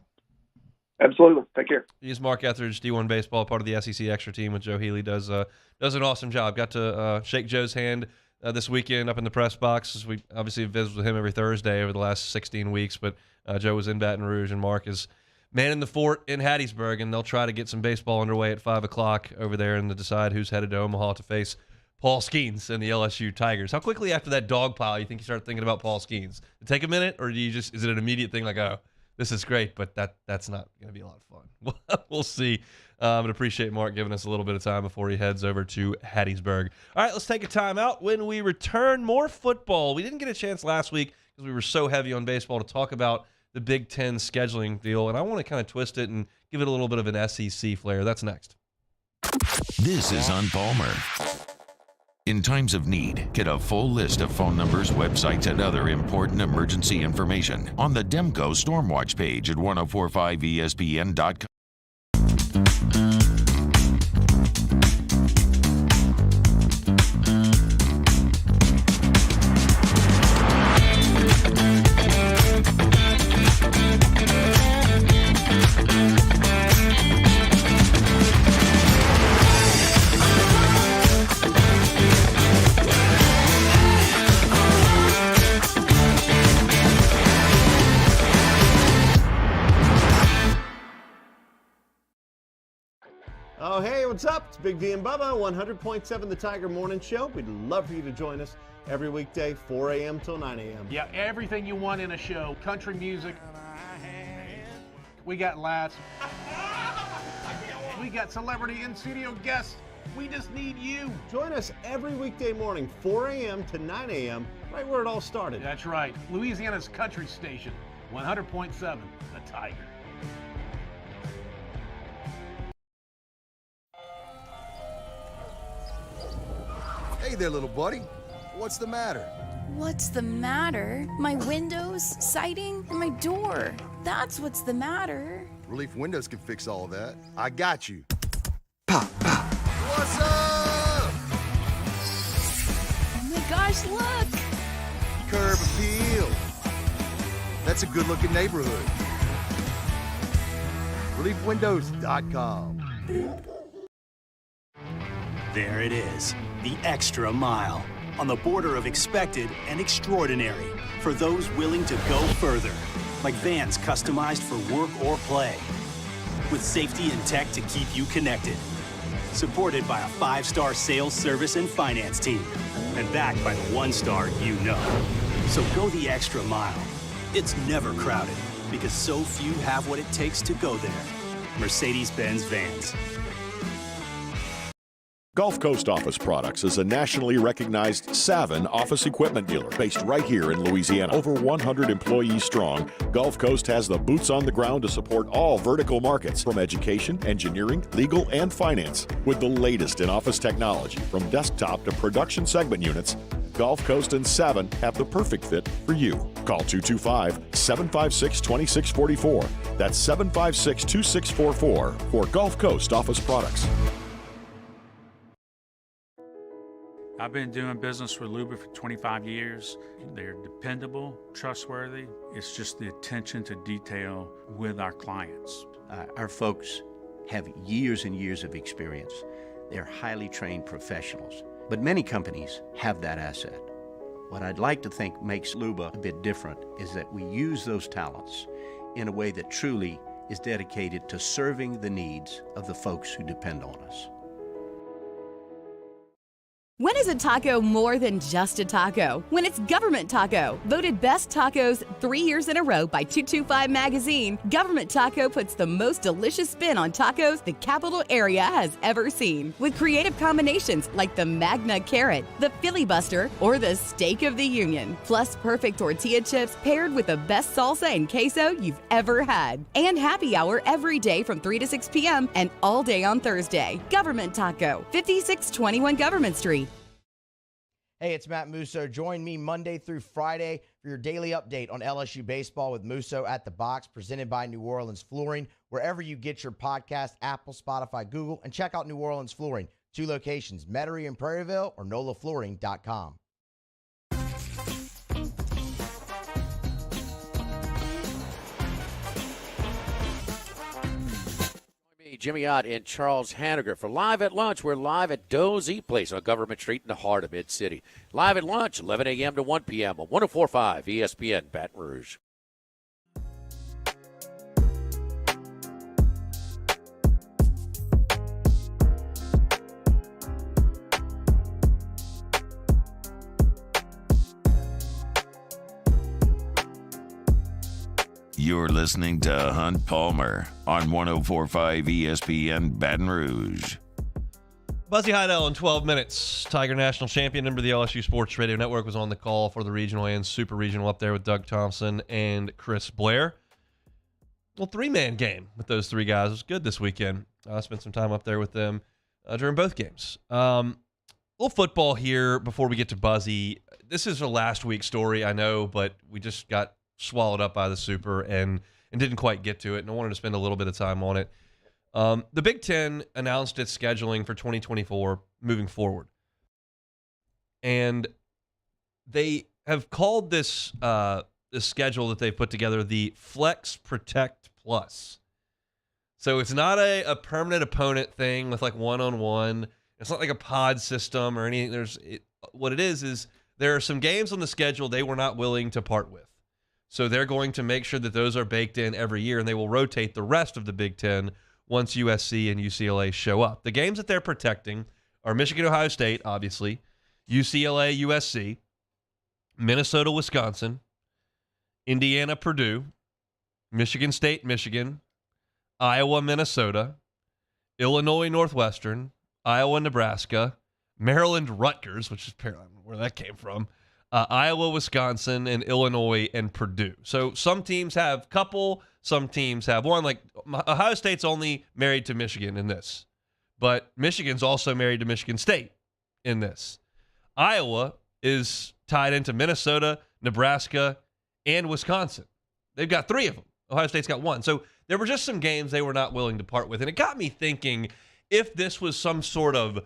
Speaker 5: Absolutely. Take care.
Speaker 1: He's Mark Etheridge, D1 Baseball, part of the SEC Extra team with Joe Healy. Does an awesome job. Got to shake Joe's hand this weekend up in the press box. We obviously visit with him every Thursday over the last 16 weeks, but Joe was in Baton Rouge, and Mark is manning the fort in Hattiesburg, and they'll try to get some baseball underway at 5 o'clock over there and to decide who's headed to Omaha to face Paul Skeens and the LSU Tigers. How quickly after that dog pile you think you start thinking about Paul Skeens? Did it take a minute, or is it an immediate thing like, oh, this is great, but that's not going to be a lot of fun? We'll see. But appreciate Mark giving us a little bit of time before he heads over to Hattiesburg. All right, let's take a time out. When we return, more football. We didn't get a chance last week because we were so heavy on baseball to talk about the Big Ten scheduling deal, and I want to kind of twist it and give it a little bit of an SEC flair. That's next.
Speaker 2: This is on Palmer. In times of need, get a full list of phone numbers, websites, and other important emergency information on the Demco Stormwatch page at 1045ESPN.com.
Speaker 12: Oh, hey, what's up? It's Big V and Bubba, 100.7 The Tiger Morning Show. We'd love for you to join us every weekday, 4 a.m. till 9 a.m.
Speaker 13: Yeah, everything you want in a show. Country music. We got laughs. We got celebrity in-studio guests. We just need you.
Speaker 12: Join us every weekday morning, 4 a.m. to 9 a.m., right where it all started.
Speaker 13: That's right. Louisiana's country station, 100.7 The Tiger.
Speaker 10: Hey there, little buddy. What's the matter?
Speaker 14: What's the matter? My windows, siding, and my door. That's what's the matter.
Speaker 10: Relief Windows can fix all of that. I got you. Pop, pop. What's up?
Speaker 14: Oh my gosh, look!
Speaker 10: Curb appeal. That's a good-looking neighborhood. ReliefWindows.com.
Speaker 3: There it is, the extra mile, on the border of expected and extraordinary, for those willing to go further, like vans customized for work or play, with safety and tech to keep you connected, supported by a 5-star sales, service, and finance team, and backed by the 1-star you know. So go the extra mile. It's never crowded because so few have what it takes to go there. Mercedes-Benz Vans.
Speaker 6: Gulf Coast Office Products is a nationally recognized Savin office equipment dealer based right here in Louisiana. Over 100 employees strong, Gulf Coast has the boots on the ground to support all vertical markets, from education, engineering, legal, and finance. With the latest in office technology, from desktop to production segment units, Gulf Coast and Savin have the perfect fit for you. Call 225-756-2644. That's 756-2644 for Gulf Coast Office Products.
Speaker 7: I've been doing business with Luba for 25 years. They're dependable, trustworthy. It's just the attention to detail with our clients.
Speaker 8: Our folks have years and years of experience. They're highly trained professionals. But many companies have that asset. What I'd like to think makes Luba a bit different is that we use those talents in a way that truly is dedicated to serving the needs of the folks who depend on us.
Speaker 9: When is a taco more than just a taco? When it's Government Taco. Voted best tacos 3 years in a row by 225 Magazine, Government Taco puts the most delicious spin on tacos the capital area has ever seen. With creative combinations like the Magna Carrot, the Filibuster, or the Steak of the Union. Plus perfect tortilla chips paired with the best salsa and queso you've ever had. And happy hour every day from 3 to 6 p.m. and all day on Thursday. Government Taco, 5621 Government Street.
Speaker 11: Hey, it's Matt Musso. Join me Monday through Friday for your daily update on LSU baseball with Musso at the Box, presented by New Orleans Flooring. Wherever you get your podcast, Apple, Spotify, Google, and check out New Orleans Flooring. 2 locations, Metairie and Prairieville, or NOLAFlooring.com.
Speaker 15: Jimmy Ott and Charles Haniger for Live at Lunch. We're live at Doe's Eat Place on Government Street in the heart of Mid-City. Live at lunch, 11 a.m. to 1 p.m. on 104.5 ESPN Baton Rouge.
Speaker 2: You're listening to Hunt Palmer on 104.5 ESPN Baton Rouge.
Speaker 1: Buzzy Haydel in 12 minutes. Tiger National Champion, member of the LSU Sports Radio Network, was on the call for the regional and super regional up there with Doug Thompson and Chris Blair. Well, 3-man game with those 3 guys. It was good this weekend. I spent some time up there with them during both games. Little football here before we get to Buzzy. This is a last week story, I know, but we just got swallowed up by the Super and didn't quite get to it, and I wanted to spend a little bit of time on it. The Big Ten announced its scheduling for 2024 moving forward, and they have called this schedule that they've put together the Flex Protect Plus. So it's not a permanent opponent thing with like one-on-one. It's not like a pod system or anything. What it is there are some games on the schedule they were not willing to part with. So they're going to make sure that those are baked in every year, and they will rotate the rest of the Big Ten once USC and UCLA show up. The games that they're protecting are Michigan, Ohio State, obviously, UCLA, USC, Minnesota, Wisconsin, Indiana, Purdue, Michigan State, Michigan, Iowa, Minnesota, Illinois, Northwestern, Iowa, Nebraska, Maryland, Rutgers, which is apparently where that came from, Iowa, Wisconsin, and Illinois, and Purdue. So some teams have couple, some teams have one. Like Ohio State's only married to Michigan in this, but Michigan's also married to Michigan State in this. Iowa is tied into Minnesota, Nebraska, and Wisconsin. They've got 3 of them. Ohio State's got 1. So there were just some games they were not willing to part with, and it got me thinking if this was some sort of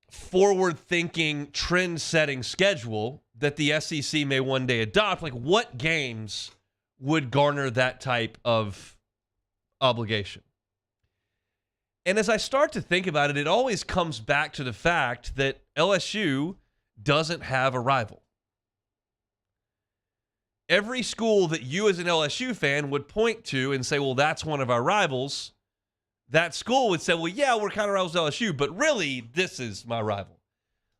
Speaker 1: forward-thinking, trend-setting schedule that the SEC may one day adopt, like what games would garner that type of obligation? And as I start to think about it, it always comes back to the fact that LSU doesn't have a rival. Every school that you as an LSU fan would point to and say, well, that's one of our rivals, that school would say, well, yeah, we're kind of rivals to LSU, but really, this is my rival.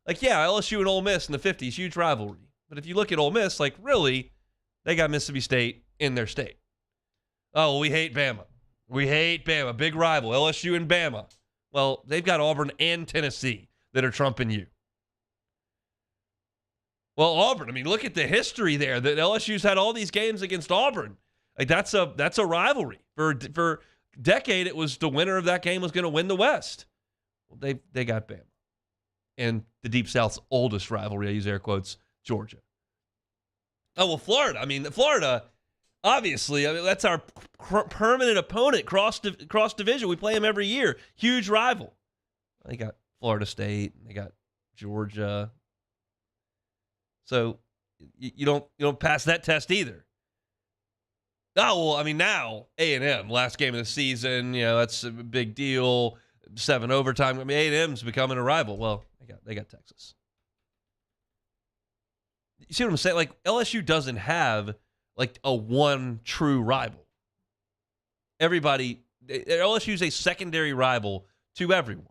Speaker 1: Like, yeah, LSU and Ole Miss in the 50s, huge rivalry. But if you look at Ole Miss, like, really, they got Mississippi State in their state. Oh, we hate Bama. We hate Bama. Big rival, LSU and Bama. Well, they've got Auburn and Tennessee that are trumping you. Well, Auburn, I mean, look at the history there. That LSU's had all these games against Auburn. Like, that's a rivalry. For a decade, it was the winner of that game was going to win the West. Well, they got Bama. And the Deep South's oldest rivalry, I use air quotes, Georgia. Oh, well, Florida. I mean, Florida, obviously, I mean, that's our permanent opponent, cross division. We play them every year. Huge rival. They got Florida State. They got Georgia. So you don't pass that test either. Oh, well, I mean, now A&M, last game of the season, that's a big deal. 7 overtime. I mean, A&M's becoming a rival. Well, they got Texas. You see what I'm saying? Like, LSU doesn't have like a one true rival. LSU's a secondary rival to everyone.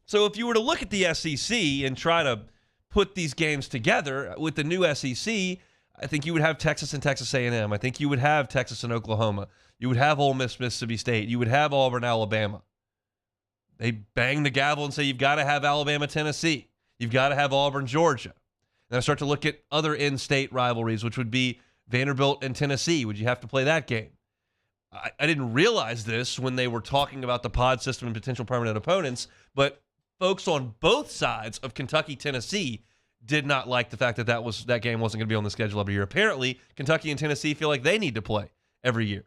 Speaker 1: So if you were to look at the SEC and try to put these games together with the new SEC, I think you would have Texas and Texas A&M. I think you would have Texas and Oklahoma. You would have Ole Miss, Mississippi State. You would have Auburn, Alabama. They bang the gavel and say you've got to have Alabama, Tennessee. You've got to have Auburn, Georgia. And I start to look at other in-state rivalries, which would be Vanderbilt and Tennessee. Would you have to play that game? I didn't realize this when they were talking about the pod system and potential permanent opponents, but folks on both sides of Kentucky, Tennessee did not like the fact that game wasn't going to be on the schedule every year. Apparently, Kentucky and Tennessee feel like they need to play every year.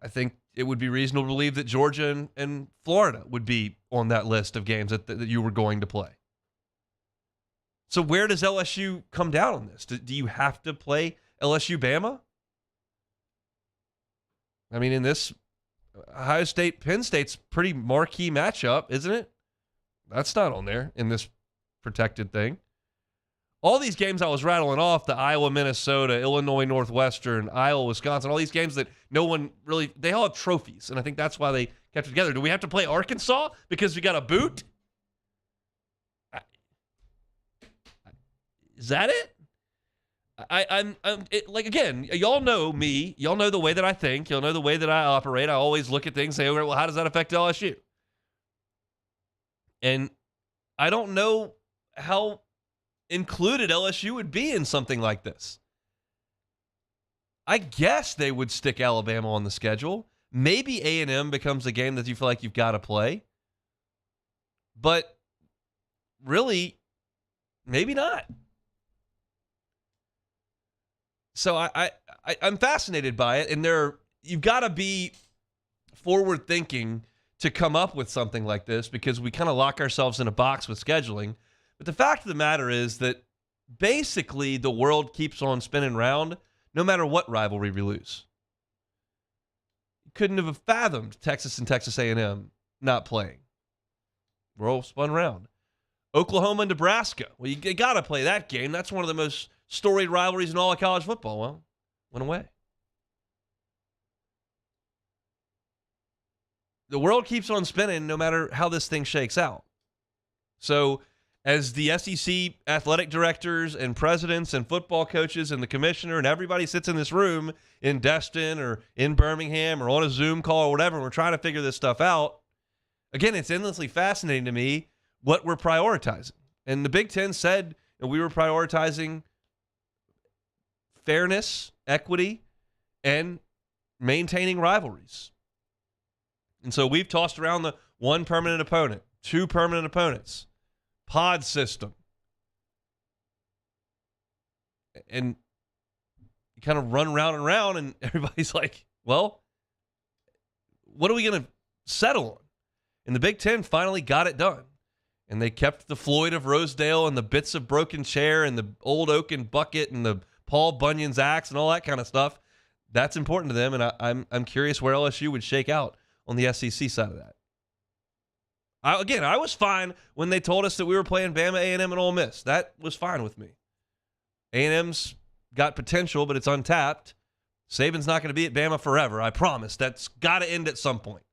Speaker 1: I think it would be reasonable to believe that Georgia and Florida would be on that list of games that you were going to play. So where does LSU come down on this? Do you have to play LSU Bama? I mean, in this Ohio State, Penn State's pretty marquee matchup, isn't it? That's not on there in this protected thing. All these games I was rattling off, the Iowa, Minnesota, Illinois, Northwestern, Iowa, Wisconsin, all these games that no one really, they all have trophies. And I think that's why they kept it together. Do we have to play Arkansas because we got a boot? Is that it? I'm like, again, y'all know me. Y'all know the way that I think. Y'all know the way that I operate. I always look at things and say, well, how does that affect LSU? And I don't know how included LSU would be in something like this. I guess they would stick Alabama on the schedule. Maybe A&M becomes a game that you feel like you've got to play. But really, maybe not. So I'm fascinated by it, and you've got to be forward thinking to come up with something like this because we kind of lock ourselves in a box with scheduling. But the fact of the matter is that basically the world keeps on spinning round no matter what rivalry we lose. You couldn't have fathomed Texas and Texas A&M not playing. We're all spun round. Oklahoma and Nebraska. Well, you got to play that game. That's one of the most storied rivalries in all of college football. Well, went away. The world keeps on spinning no matter how this thing shakes out. So as the SEC athletic directors and presidents and football coaches and the commissioner and everybody sits in this room in Destin or in Birmingham or on a Zoom call or whatever, and we're trying to figure this stuff out, again, it's endlessly fascinating to me what we're prioritizing. And the Big Ten said we were prioritizing fairness, equity, and maintaining rivalries. And so we've tossed around the one permanent opponent, two permanent opponents, pod system. And you kind of run round and round, and everybody's like, well, what are we going to settle on? And the Big Ten finally got it done. And they kept the Floyd of Rosedale and the bits of broken chair and the old oaken bucket and the Paul Bunyan's axe and all that kind of stuff. That's important to them, and I'm curious where LSU would shake out on the SEC side of that. I was fine when they told us that we were playing Bama, A&M, and Ole Miss. That was fine with me. A&M's got potential, but it's untapped. Saban's not going to be at Bama forever, I promise. That's got to end at some point.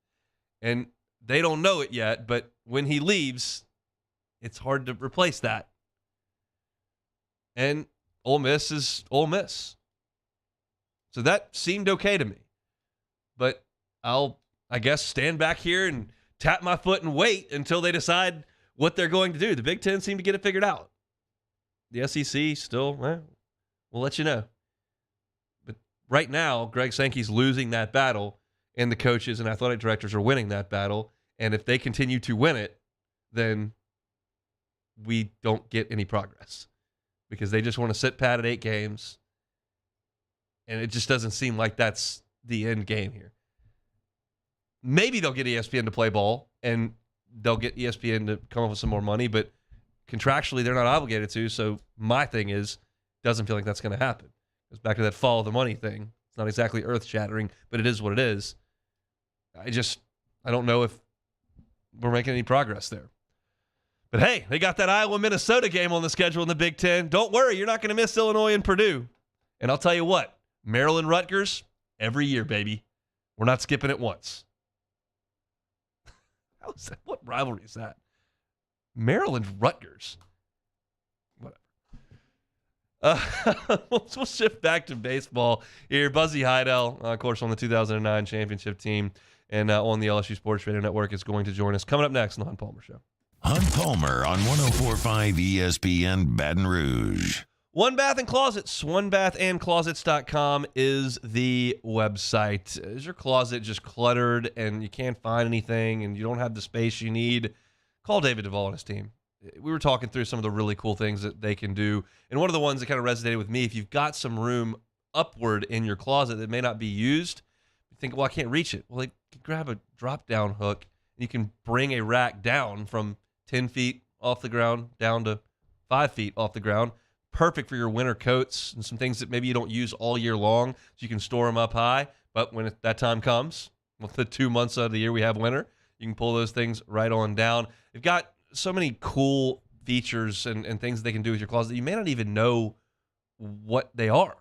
Speaker 1: And they don't know it yet, but when he leaves, it's hard to replace that. and Ole Miss is Ole Miss. So that seemed okay to me. But I'll, I guess, stand back here and tap my foot and wait until they decide what they're going to do. The Big Ten seemed to get it figured out. The SEC still, we'll let you know. But right now, Greg Sankey's losing that battle, and the coaches and athletic directors are winning that battle. And if they continue to win it, then we don't get any progress because they just want to sit pat at 8 games. And it just doesn't seem like that's the end game here. Maybe they'll get ESPN to play ball and they'll get ESPN to come up with some more money, but contractually they're not obligated to. So my thing is, doesn't feel like that's going to happen. It's back to that follow the money thing. It's not exactly earth shattering, but it is what it is. I don't know if we're making any progress there. But hey, they got that Iowa-Minnesota game on the schedule in the Big Ten. Don't worry, you're not going to miss Illinois and Purdue. And I'll tell you what, Maryland-Rutgers, every year, baby. We're not skipping it once. How is that? What rivalry is that? Maryland-Rutgers. Whatever. We'll shift back to baseball here. Buzzy Haydel, of course, on the 2009 championship team and on the LSU Sports Radio Network, is going to join us coming up next on the Hunt Palmer Show.
Speaker 2: Hunt Palmer on 104.5 ESPN Baton Rouge.
Speaker 1: One Bath and Closets. OneBathAndClosets.com is the website. Is your closet just cluttered and you can't find anything and you don't have the space you need? Call David Duvall and his team. We were talking through some of the really cool things that they can do. And one of the ones that kind of resonated with me, if you've got some room upward in your closet that may not be used, you think, well, I can't reach it. Well, they can grab a drop-down hook and you can bring a rack down from 10 feet off the ground down to 5 feet off the ground. Perfect for your winter coats and some things that maybe you don't use all year long, so you can store them up high. But when that time comes, with the 2 months out of the year we have winter, you can pull those things right on down. They've got so many cool features and things they can do with your closet that you may not even know what they are.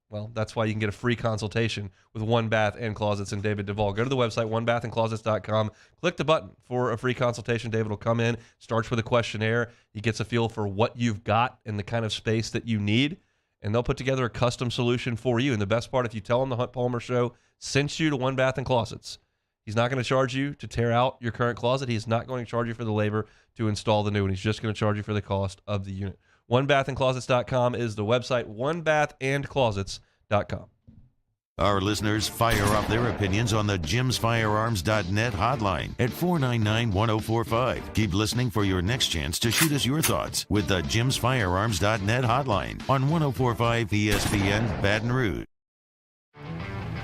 Speaker 1: Well, that's why you can get a free consultation with One Bath and Closets and David Duvall. Go to the website, onebathandclosets.com. Click the button for a free consultation. David will come in, starts with a questionnaire. He gets a feel for what you've got and the kind of space that you need, and they'll put together a custom solution for you. And the best part, if you tell him the Hunt Palmer Show sent you to One Bath and Closets, he's not going to charge you to tear out your current closet. He's not going to charge you for the labor to install the new one. He's just going to charge you for the cost of the unit. OneBathAndClosets.com is the website, OneBathAndClosets.com.
Speaker 2: Our listeners fire off their opinions on the JimsFirearms.net hotline at 499-1045. Keep listening for your next chance to shoot us your thoughts with the JimsFirearms.net hotline on 104.5 ESPN Baton Rouge.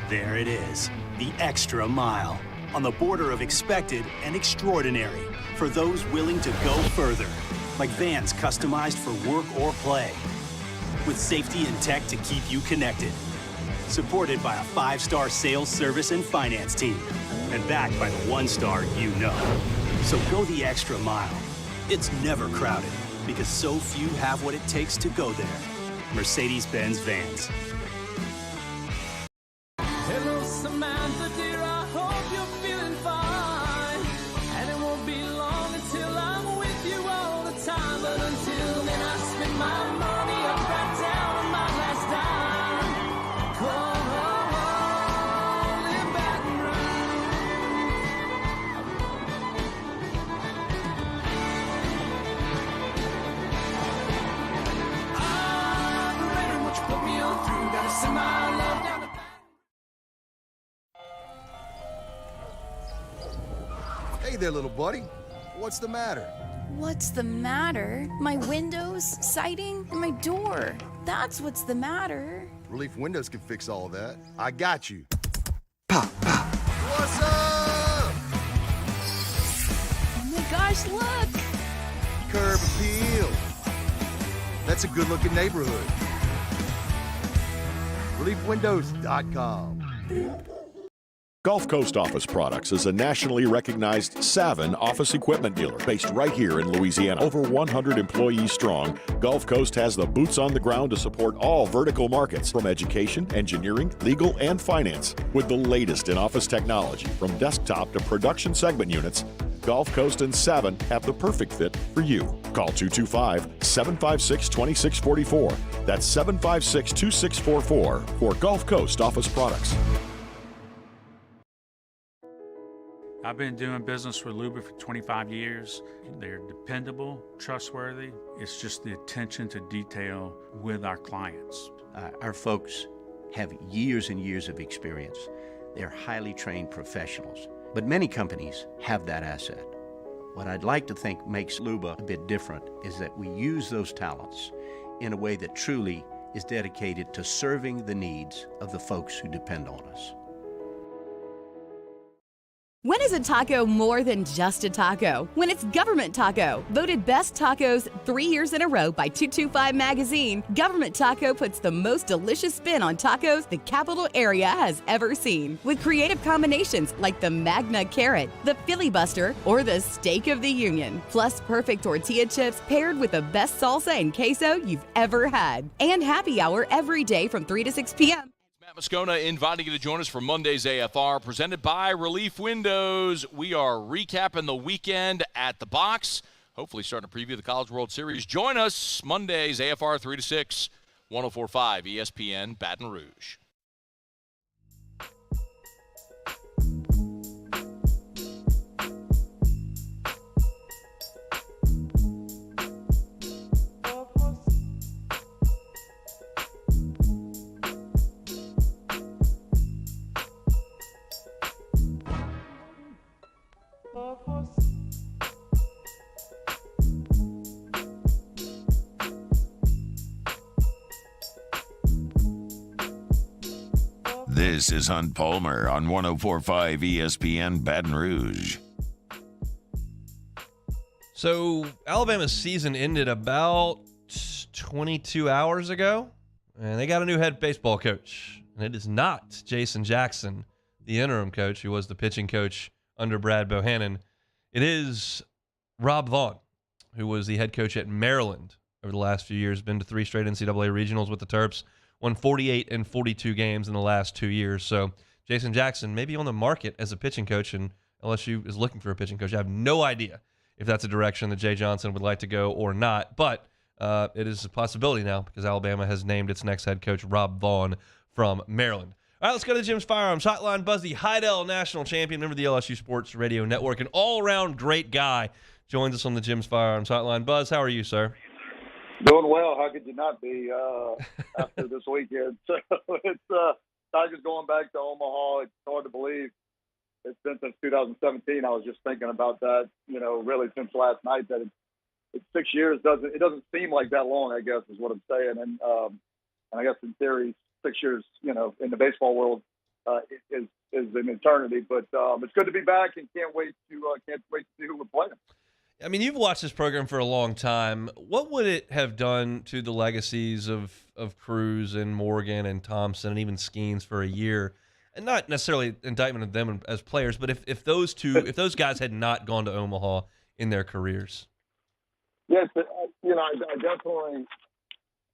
Speaker 3: There it is, the extra mile, on the border of expected and extraordinary for those willing to go further, like vans customized for work or play, with safety and tech to keep you connected. Supported by a 5-star sales, service, and finance team. And backed by the 1-star you know. So go the extra mile. It's never crowded because so few have what it takes to go there. Mercedes-Benz Vans.
Speaker 17: Hello, Samantha, dear, I hope you're feeling fine. And it won't be long until I'm with you all the time. But until then, I spend my money up right down on my last dime.
Speaker 10: Hey there, little buddy. What's the matter?
Speaker 14: What's the matter? My windows, siding, and my door. That's what's the matter.
Speaker 10: Relief Windows can fix all of that. I got you. Pop, pop. What's up?
Speaker 14: Oh my gosh, look!
Speaker 10: Curb appeal. That's a good-looking neighborhood. ReliefWindows.com.
Speaker 6: Gulf Coast Office Products is a nationally recognized Savin office equipment dealer based right here in Louisiana. Over 100 employees strong, Gulf Coast has the boots on the ground to support all vertical markets, from education, engineering, legal, and finance. With the latest in office technology, from desktop to production segment units, Gulf Coast and Savin have the perfect fit for you. Call 225-756-2644. That's 756-2644 for Gulf Coast Office Products.
Speaker 7: I've been doing business with Luba for 25 years. They're dependable, trustworthy. It's just the attention to detail with our clients.
Speaker 8: Our folks have years and years of experience. They're highly trained professionals. But many companies have that asset. What I'd like to think makes Luba a bit different is that we use those talents in a way that truly is dedicated to serving the needs of the folks who depend on us.
Speaker 9: When is a taco more than just a taco? When it's Government Taco. Voted best tacos 3 years in a row by 225 Magazine, Government Taco puts the most delicious spin on tacos the capital area has ever seen. With creative combinations like the Magna Carrot, the Filibuster, or the Steak of the Union. Plus perfect tortilla chips paired with the best salsa and queso you've ever had. And happy hour every day from 3 to 6 p.m.
Speaker 16: Matt Moscona inviting you to join us for Monday's AFR, presented by Relief Windows. We are recapping the weekend at the box, hopefully starting to preview the College World Series. Join us Monday's AFR 3 to 6, 104.5 ESPN Baton Rouge.
Speaker 2: This is Hunt Palmer on 104.5 ESPN Baton Rouge.
Speaker 1: So Alabama's season ended about 22 hours ago, and they got a new head baseball coach. And it is not Jason Jackson, the interim coach, who was the pitching coach under Brad Bohannon. It is Rob Vaughn, who was the head coach at Maryland over the last few years, been to 3 straight NCAA regionals with the Terps, won 48 and 42 games in the last 2 years. So Jason Jackson may be on the market as a pitching coach, and LSU is looking for a pitching coach. I have no idea if that's a direction that Jay Johnson would like to go or not, but it is a possibility now because Alabama has named its next head coach, Rob Vaughn from Maryland. All right, let's go to Jim's Firearms Hotline. Buzzy Haydel, national champion, member of the LSU Sports Radio Network, an all-around great guy, joins us on the Jim's Firearms Hotline. Buzz, how are you, sir?
Speaker 18: Doing well. How could you not be after this weekend? So it's Tigers going back to Omaha. It's hard to believe. It's been since 2017. I was just thinking about that, really since last night, that it's 6 years. It doesn't seem like that long, I guess, is what I'm saying. And I guess in theory, 6 years, in the baseball world is an eternity. But it's good to be back, and can't wait to see who we're playing.
Speaker 1: I mean, you've watched this program for a long time. What would it have done to the legacies of Cruz and Morgan and Thompson and even Skeens for a year? And not necessarily indictment of them as players, but if those guys had not gone to Omaha in their careers.
Speaker 18: Yes, I definitely.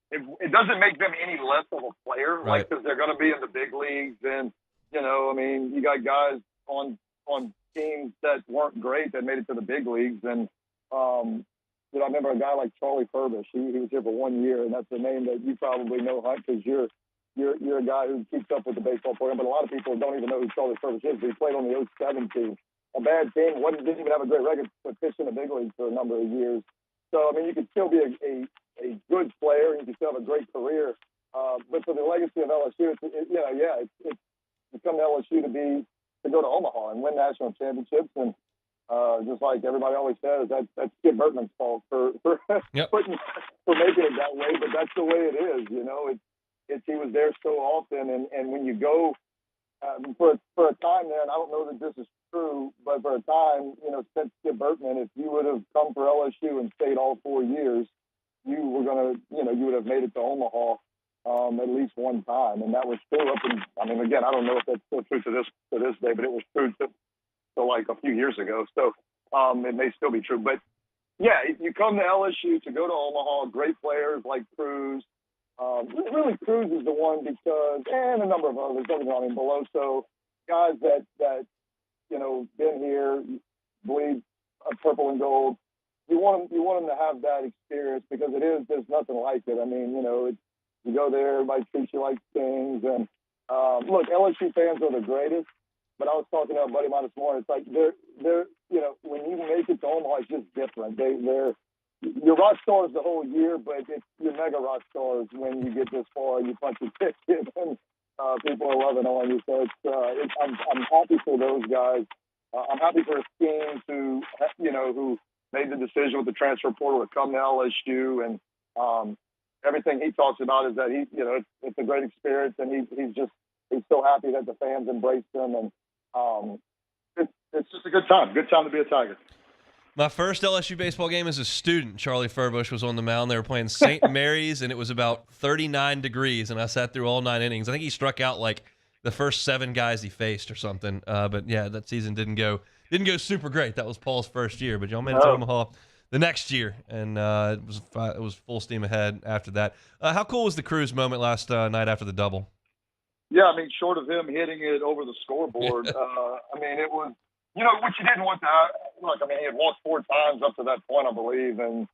Speaker 18: It doesn't make them any less of a player,
Speaker 1: right?
Speaker 18: Because they're going to be in the big leagues, and you got guys on teams that weren't great that made it to the big leagues, and I remember a guy like Charlie Furbish. He was here for 1 year, and that's a name that you probably know, Hunt, because you're a guy who keeps up with the baseball program. But a lot of people don't even know who Charlie Furbish is. But he played on the 07 team, a bad team, didn't even have a great record, but pitched in the big leagues for a number of years. So I mean, you could still be a good player, and you can still have a great career. But for the legacy of LSU, it's become LSU to go to Omaha and win national championships, and just like everybody always says, that's Skip Bertman's fault for making it that way. But that's the way it is, He was there so often, and when you go for a time there, and I don't know that this is true, but for a time, since Skip Bertman, if you would have come for LSU and stayed all 4 years, you would have made it to Omaha at least one time, and that was true up in. I mean, again, I don't know if that's still true to this day, but it was true to like a few years ago. So it may still be true, but yeah, you come to LSU to go to Omaha. Great players like Cruz. Really, Cruz is the one because, and a number of others. Don't get me wrong, Beloso, guys that been here, bleed a purple and gold. You want them to have that experience because there's nothing like it. I mean, you go there, everybody treats you like things. And look, LSU fans are the greatest. But I was talking to a buddy of mine this morning. It's like they're when you make it to Omaha, it's just different. You're rock stars the whole year, but you're mega rock stars when you get this far and you punch a ticket and people are loving on you. So I'm happy for those guys. I'm happy for his teams who made the decision with the transfer portal to come to LSU, and everything he talks about is that it's a great experience, and he's so happy that the fans embraced him, and it's just a good time to be a Tiger.
Speaker 1: My first LSU baseball game as a student, Charlie Furbush was on the mound. They were playing St. Mary's, and it was about 39 degrees, and I sat through all 9 innings. I think he struck out like the first 7 guys he faced or something. But yeah, that season didn't go super great. That was Paul's first year, but y'all made it to Omaha the next year, and it was full steam ahead after that. How cool was the Cruz moment last night after the double?
Speaker 18: Yeah, I mean, short of him hitting it over the scoreboard, I mean, it was, what you didn't want to look. I mean, he had walked 4 times up to that point, I believe, and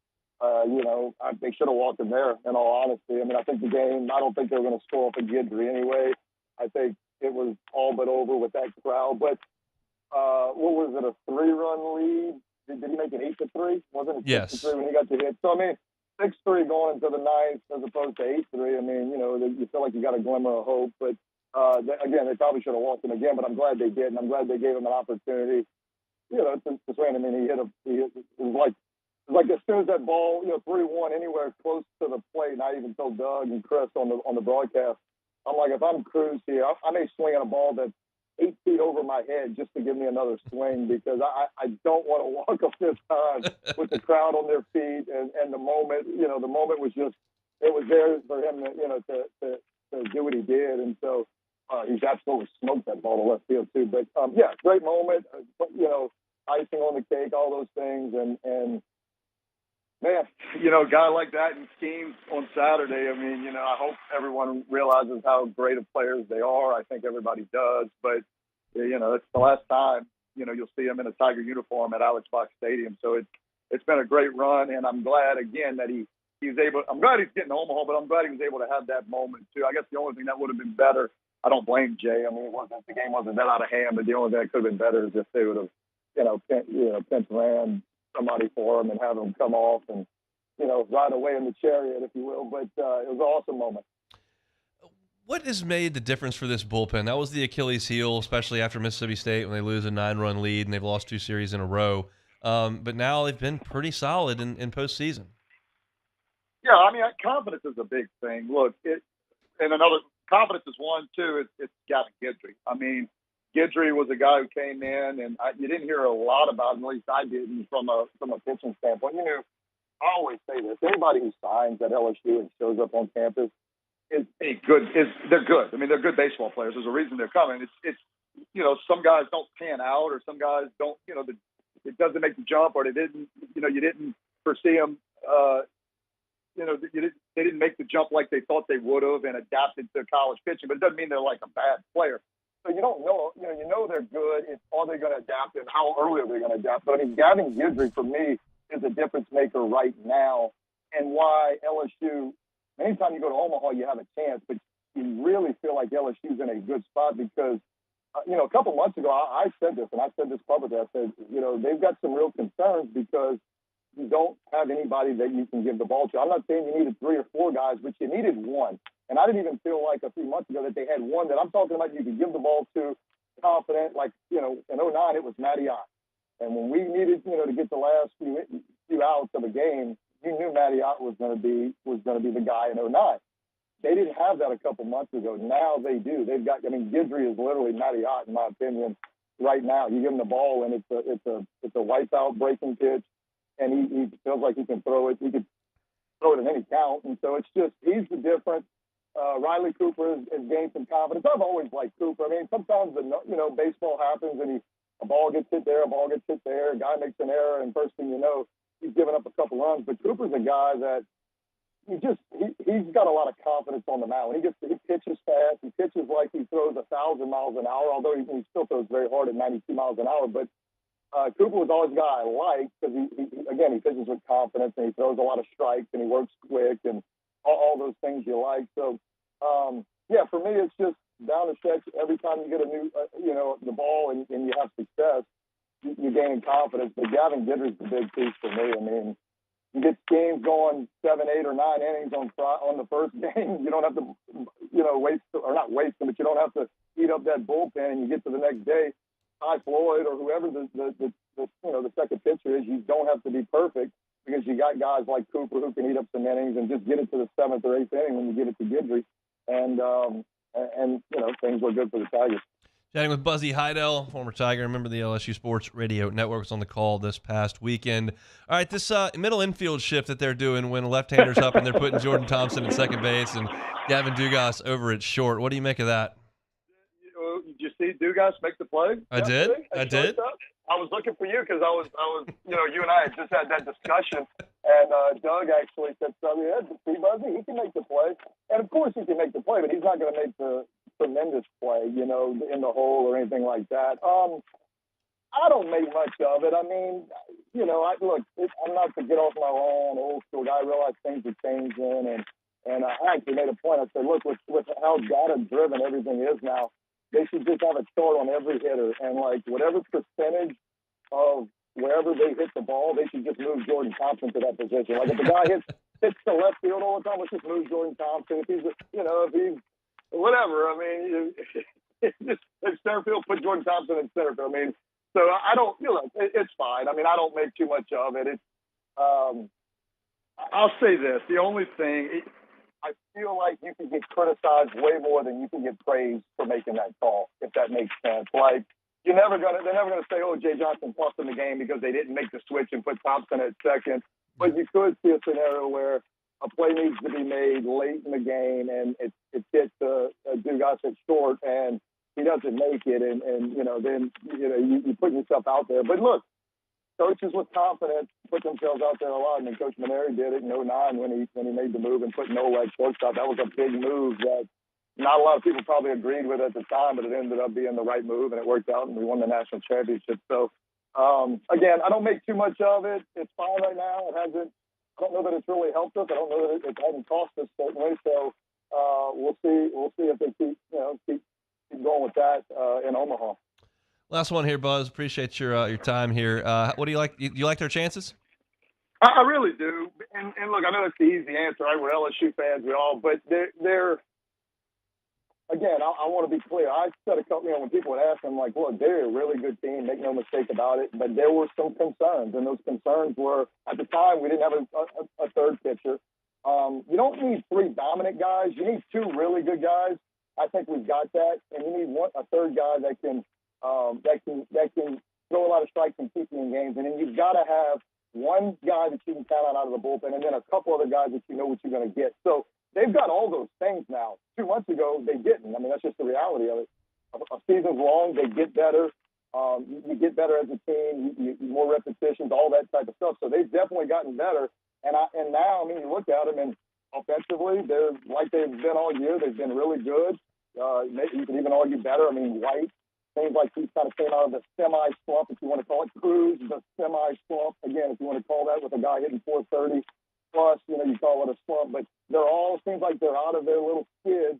Speaker 18: they should have walked him there. In all honesty, I mean, I think the game. I don't think they were going to score off a Guidry anyway. I think it was all but over with that crowd. But what was it? A 3-run lead? Did he make it 8-3? Wasn't it 6-3 when he got the hit? So I mean, 6-3 going into the 9th as opposed to 8-3. I mean, you feel like you got a glimmer of hope, but. Again, they probably should have walked him again, but I'm glad they did, and I'm glad they gave him an opportunity. To swing. I mean, it was like as soon as that ball, 3-1 anywhere close to the plate, and I even told Doug and Chris on the broadcast, I'm like, if I'm Cruz here, I may swing at a ball that's 8 feet over my head just to give me another swing because I don't want to walk up this time with the crowd on their feet and the moment, the moment was just, it was there for him to do what he did, and so. He's absolutely smoked that ball to left field too. But yeah, great moment. Icing on the cake, all those things, and man, a guy like that in schemes on Saturday. I mean, I hope everyone realizes how great of players they are. I think everybody does, but it's the last time you'll see him in a Tiger uniform at Alex Box Stadium. So it's been a great run, and I'm glad again that he's able. I'm glad he's getting to Omaha, but I'm glad he was able to have that moment too. I guess the only thing that would have been better. I don't blame Jay. I mean, the game wasn't that out of hand, but the only thing that could have been better is if they would have, pinch ran somebody for him and have him come off and, ride away in the chariot, if you will. But it was an awesome moment.
Speaker 1: What has made the difference for this bullpen? That was the Achilles heel, especially after Mississippi State when they lose a 9-run lead and they've lost 2 series in a row. But now they've been pretty solid in postseason.
Speaker 18: Yeah, I mean, confidence is a big thing. Look, confidence is one, too. It's Gavin Guidry. I mean, Guidry was a guy who came in, and you didn't hear a lot about him, at least I didn't, from a pitching standpoint. I always say this. Anybody who signs at LSU and shows up on campus is good. They're good. I mean, they're good baseball players. There's a reason they're coming. It's some guys don't pan out, or some guys don't, it doesn't make the jump, or they didn't, you didn't foresee them, they didn't make the jump like they thought they would have and adapted to college pitching, but it doesn't mean they're like a bad player. So you don't know, they're good. It's are they going to adapt and how early are they going to adapt? But I mean, Gavin Guidry for me is a difference maker right now, and why LSU. Anytime you go to Omaha, you have a chance, but you really feel like LSU's in a good spot because, a couple months ago I said this, and I said this publicly. I said, they've got some real concerns because. You don't have anybody that you can give the ball to. I'm not saying you needed 3 or 4 guys, but you needed one. And I didn't even feel like a few months ago that they had one that I'm talking about you could give the ball to, confident. Like, in 2009, it was Matty Ott. And when we needed, to get the last few outs of a game, you knew Matty Ott was going to be the guy in 2009. They didn't have that a couple months ago. Now they do. They've got. I mean, Guidry is literally Matty Ott, in my opinion. Right now, you give him the ball, and it's a wipe out breaking pitch. And he feels like he can throw it. He could throw it in any count. And so it's just, he's the difference. Riley Cooper has gained some confidence. I've always liked Cooper. I mean, sometimes, baseball happens and a ball gets hit there, a ball gets hit there, a guy makes an error, and first thing you know, he's given up a couple runs. But Cooper's a guy that he's got a lot of confidence on the mound. He pitches fast. He pitches like he throws 1,000 miles an hour, although he still throws very hard at 92 miles an hour. But Cooper was always a guy I liked because, he pitches with confidence and he throws a lot of strikes and he works quick and all those things you like. So, for me, it's just down the stretch. Every time you get a new, the ball and you have success, you gain confidence. But Gavin Guidry's the big piece for me. I mean, you get teams going 7, 8, or 9 innings on the first game. You don't have to, not waste them, but you don't have to eat up that bullpen. And you get to the next day, Ty Floyd or whoever the second pitcher is, you don't have to be perfect because you got guys like Cooper who can eat up some innings and just get it to the 7th or 8th inning when you get it to Guidry. And things look good for the Tigers.
Speaker 1: Chatting with Buzzy Haydel, former Tiger, member of the LSU Sports Radio Network, was on the call this past weekend. All right, this middle infield shift that they're doing when left-handers up and they're putting Jordan Thompson at second base and Gavin Dugas over at short. What do you make of that?
Speaker 18: Did you see Dugas make the play?
Speaker 1: I did.
Speaker 18: I was looking for you because I was, you and I had just had that discussion, and Doug actually said something. See, Buzzy, he can make the play, and of course he can make the play, but he's not going to make the tremendous play, in the hole or anything like that. I don't make much of it. I mean, I'm not to get off my lawn, old school guy. I realize things are changing, and I actually made a point. I said, look, with how data-driven everything is now, they should just have a chart on every hitter, and whatever percentage of wherever they hit the ball, they should just move Jordan Thompson to that position. Like if the guy hits to left field all the time, let's just move Jordan Thompson. If he's whatever. I mean, if center field, put Jordan Thompson in center field. I mean, so I don't, it's fine. I mean, I don't make too much of it. It's,
Speaker 19: I'll say this. The only thing,
Speaker 18: I feel like you can get criticized way more than you can get praised for making that call, if that makes sense. Like, they're never gonna say, oh, Jay Johnson lost in the game because they didn't make the switch and put Thompson at second. But you could see a scenario where a play needs to be made late in the game and it hits Dugas at short and he doesn't make it, and then you put yourself out there. But look, coaches with confidence put themselves out there a lot. I mean, Coach Maneri did it in 2009 when he made the move and put Nola at shortstop. That was a big move that not a lot of people probably agreed with at the time, but it ended up being the right move, and it worked out, and we won the national championship. So, again, I don't make too much of it. It's fine right now. I don't know that it's really helped us. I don't know that it hasn't cost us certainly. So we'll see if they keep going with that in Omaha.
Speaker 1: Last one here, Buzz. Appreciate your time here. What do you like? You like their chances?
Speaker 18: I really do. And look, I know that's the easy answer, right? We're LSU fans, but they're again, I want to be clear. I said a couple, when people would ask them, like, look, they're a really good team, make no mistake about it, but there were some concerns, and those concerns were, at the time, we didn't have a third pitcher. You don't need 3 dominant guys. You need 2 really good guys. I think we've got that, and you need a third guy that can throw a lot of strikes and keep you in games, and then you've got to have one guy that you can count on out of the bullpen, and then a couple other guys that you know what you're going to get. So they've got all those things now. 2 months ago, they didn't. I mean, that's just the reality of it. A season's long, they get better. You get better as a team, you more repetitions, all that type of stuff. So they've definitely gotten better. And now, I mean, you look at them, and offensively, they're like they've been all year. They've been really good. You could even argue better. I mean, White seems like he's kind of came out of the semi-slump, if you want to call it. Cruz, the semi-slump, again, if you want to call that, with a guy hitting 430 plus, you call it a slump. But they're all, seems like they're out of their little skids.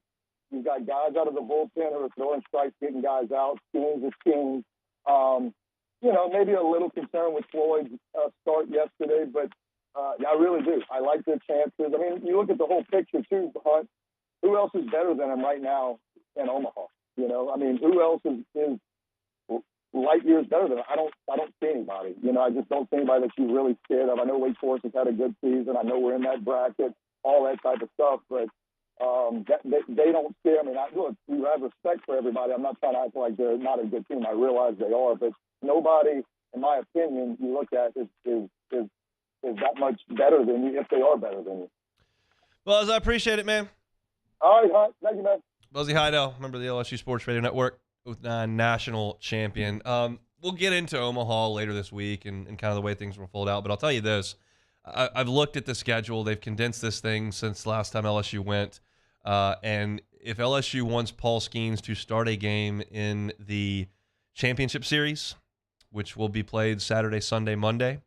Speaker 18: You've got guys out of the bullpen who are throwing strikes, getting guys out, schemes are schemes. Maybe a little concern with Floyd's start yesterday, but I really do. I like their chances. I mean, you look at the whole picture too, Hunt. Who else is better than him right now in Omaha? I mean, who else is light years better than him? I don't see anybody. I just don't see anybody that you're really scared of. I know Wake Forest has had a good season. I know we're in that bracket, all that type of stuff, but they don't scare me. Look, you have respect for everybody. I'm not trying to act like they're not a good team. I realize they are, but nobody, in my opinion, you look at is that much better than you if they are better than you.
Speaker 1: Buzz, I appreciate it, man.
Speaker 18: All right, Hunt. Thank you, man.
Speaker 1: Buzzy Haydel, member of the LSU Sports Radio Network, with national champion. We'll get into Omaha later this week and kind of the way things will fold out, but I'll tell you this. I've looked at the schedule. They've condensed this thing since last time LSU went. And if LSU wants Paul Skeens to start a game in the championship series, which will be played Saturday, Sunday, Monday,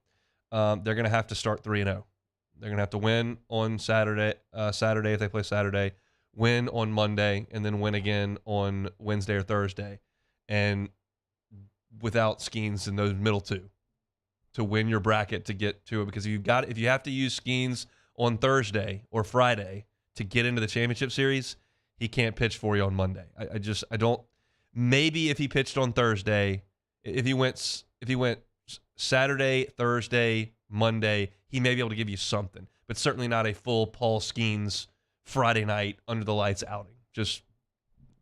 Speaker 1: they're going to have to start 3-0. They're going to have to win on Saturday if they play Saturday, win on Monday, and then win again on Wednesday or Thursday. And without Skeens in those middle two to win your bracket to get to it. Because if you have to use Skeens on Thursday or Friday to get into the championship series, he can't pitch for you on Monday. I don't. Maybe if he pitched on Thursday, if he went Saturday, Thursday, Monday, he may be able to give you something, but certainly not a full Paul Skeens Friday night under the lights outing. Just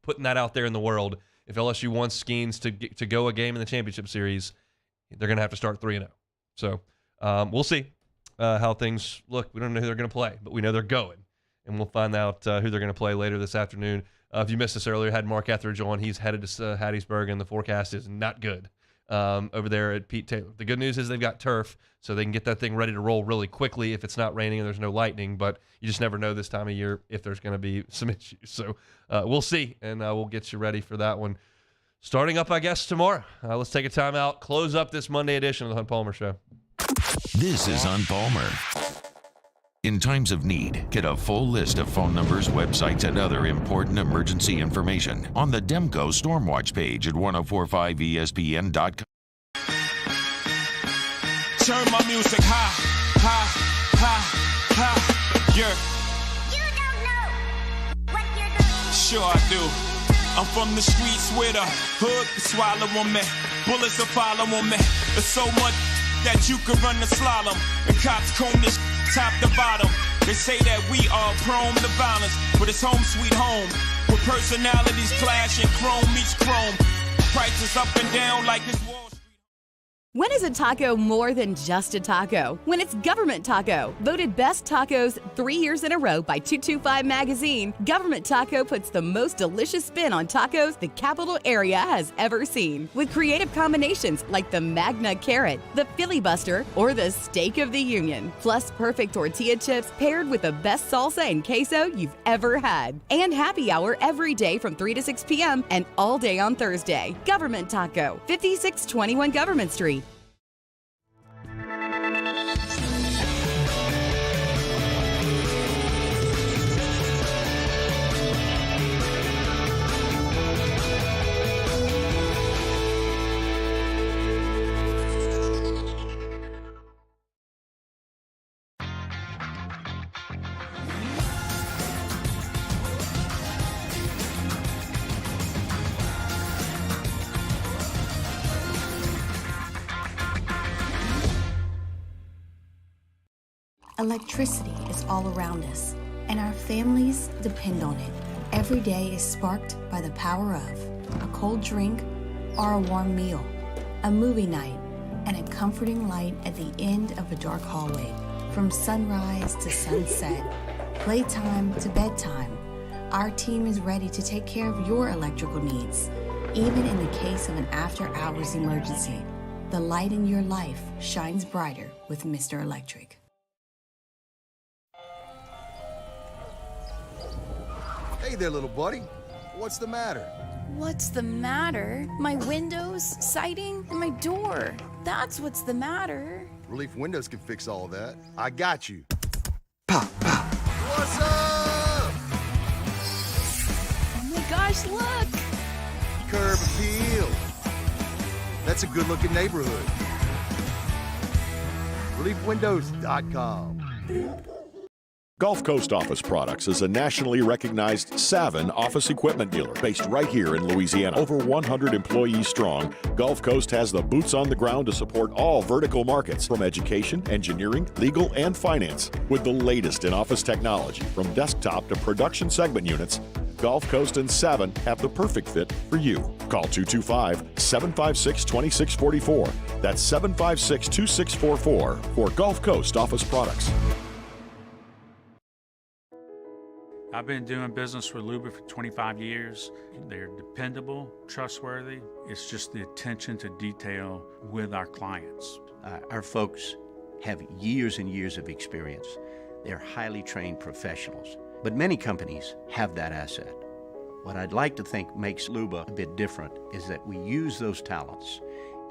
Speaker 1: putting that out there in the world. If LSU wants Skeens to go a game in the championship series, they're going to have to start 3-0. So we'll see how things look. We don't know who they're going to play, but we know they're going. And we'll find out who they're going to play later this afternoon. If you missed this earlier, had Mark Etheridge on. He's headed to Hattiesburg, and the forecast is not good over there at Pete Taylor. The good news is they've got turf, so they can get that thing ready to roll really quickly if it's not raining and there's no lightning. But you just never know this time of year if there's going to be some issues. So we'll see, and we'll get you ready for that one. Starting up, I guess, tomorrow. Let's take a time out, close up this Monday edition of the Hunt Palmer Show.
Speaker 2: This is Hunt Palmer. In times of need, get a full list of phone numbers, websites, and other important emergency information on the Demco Stormwatch page at 1045ESPN.com.
Speaker 20: Turn my music high, high, high, high, yeah. You don't know what you're doing. Sure I do. I'm from the streets where the hood can swallow on me. Bullets will follow on me. There's so much that you could run the slalom. And cops comb this top to bottom. They say that we are prone to violence, but it's home sweet home. With personalities clashing, chrome meets chrome. Prices up and down like this Wall Street.
Speaker 9: When is a taco more than just a taco? When it's Government Taco. Voted best tacos 3 years in a row by 225 Magazine, Government Taco puts the most delicious spin on tacos the capital area has ever seen. With creative combinations like the Magna Carrot, the Filibuster, or the Steak of the Union. Plus perfect tortilla chips paired with the best salsa and queso you've ever had. And happy hour every day from 3 to 6 p.m. and all day on Thursday. Government Taco, 5621 Government Street.
Speaker 21: Electricity is all around us, and our families depend on it. Every day is sparked by the power of a cold drink or a warm meal, a movie night, and a comforting light at the end of a dark hallway. From sunrise to sunset, playtime to bedtime, our team is ready to take care of your electrical needs. Even in the case of an after-hours emergency, the light in your life shines brighter with Mr. Electric.
Speaker 10: Hey there, little buddy. What's the matter?
Speaker 14: What's the matter? My windows, siding, and my door. That's what's the matter.
Speaker 10: Relief Windows can fix all that. I got you. Pop, pop. What's up?
Speaker 14: Oh my gosh, look!
Speaker 10: Curb appeal. That's a good-looking neighborhood. ReliefWindows.com.
Speaker 6: Gulf Coast Office Products is a nationally recognized Savin office equipment dealer based right here in Louisiana. Over 100 employees strong, Gulf Coast has the boots on the ground to support all vertical markets from education, engineering, legal, and finance. With the latest in office technology from desktop to production segment units, Gulf Coast and Savin have the perfect fit for you. Call 225-756-2644. That's 756-2644 for Gulf Coast Office Products.
Speaker 7: I've been doing business with Luba for 25 years. They're dependable, trustworthy. It's just the attention to detail with our clients.
Speaker 8: Our folks have years and years of experience. They're highly trained professionals, but many companies have that asset. What I'd like to think makes Luba a bit different is that we use those talents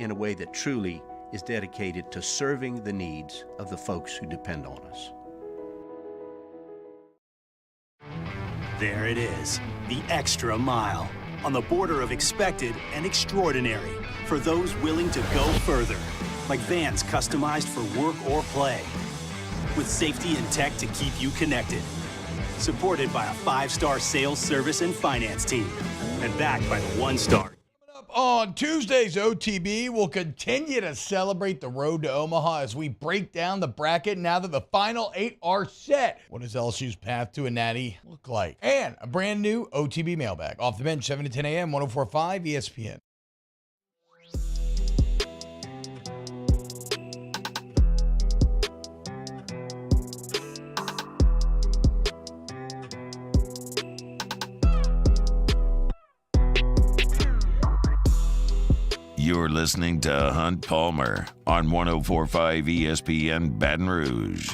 Speaker 8: in a way that truly is dedicated to serving the needs of the folks who depend on us.
Speaker 3: There it is, the extra mile, on the border of expected and extraordinary for those willing to go further, like vans customized for work or play, with safety and tech to keep you connected. Supported by a 5-star sales, service, and finance team, and backed by the 1-star.
Speaker 4: On Tuesday's OTB, we'll continue to celebrate the road to Omaha as we break down the bracket now that the final 8 are set. What does LSU's path to a natty look like? And a brand new OTB mailbag. Off the bench, 7 to 10 a.m., 104.5 ESPN.
Speaker 2: You're listening to Hunt Palmer on 104.5 ESPN Baton Rouge.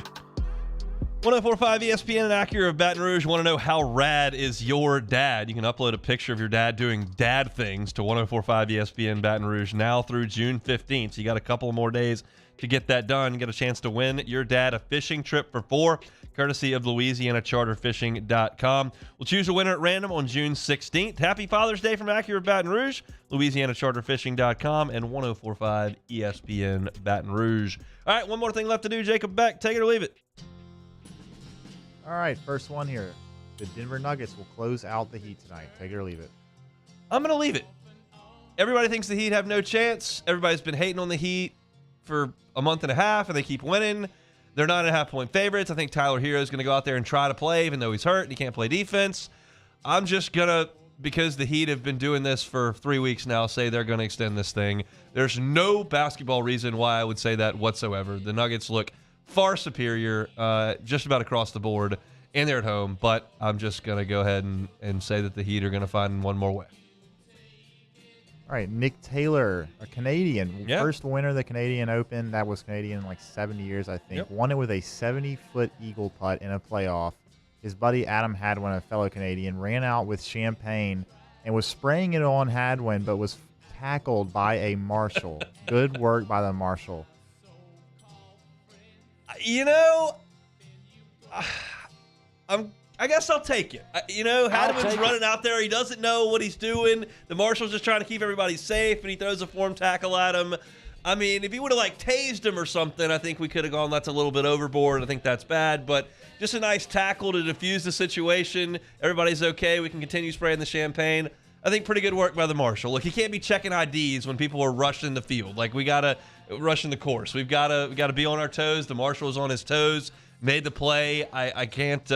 Speaker 1: 104.5 ESPN and Acura of Baton Rouge. Want to know how rad is your dad? You can upload a picture of your dad doing dad things to 104.5 ESPN Baton Rouge now through June 15th. So you got a couple more days to get that done. You get a chance to win your dad a fishing trip for 4, courtesy of LouisianaCharterFishing.com. We'll choose a winner at random on June 16th. Happy Father's Day from Acura of Baton Rouge, LouisianaCharterFishing.com, and 104.5 ESPN Baton Rouge. All right, one more thing left to do. Jacob Beck, take it or leave it.
Speaker 22: All right, first one here. The Denver Nuggets will close out the Heat tonight. Take it or leave it.
Speaker 1: I'm going to leave it. Everybody thinks the Heat have no chance. Everybody's been hating on the Heat for a month and a half, and they keep winning. They're 9.5-point favorites. I think Tyler Hero is going to go out there and try to play, even though he's hurt and he can't play defense. I'm just going to, because the Heat have been doing this for 3 weeks now, say they're going to extend this thing. There's no basketball reason why I would say that whatsoever. The Nuggets look far superior just about across the board, and they're at home. But I'm just going to go ahead and say that the Heat are going to find one more way.
Speaker 22: All right, Nick Taylor, a Canadian,
Speaker 1: Yep.
Speaker 22: first winner of the Canadian Open. That was Canadian in like 70 years, I think.
Speaker 1: Yep.
Speaker 22: Won it with a 70-foot eagle putt in a playoff. His buddy Adam Hadwin, a fellow Canadian, ran out with champagne and was spraying it on Hadwin, but was tackled by a marshal. Good work by the marshal.
Speaker 1: You know, I guess I'll take it. Hadwin's running out there. He doesn't know what he's doing. The marshal's just trying to keep everybody safe, and he throws a form tackle at him. I mean, if he would have, tased him or something, I think we could have gone, that's a little bit overboard. I think that's bad. But just a nice tackle to defuse the situation. Everybody's okay. We can continue spraying the champagne. I think pretty good work by the marshal. Look, he can't be checking IDs when people are rushing the field. We got to rush in the course. We got to be on our toes. The marshal was on his toes. Made the play. I can't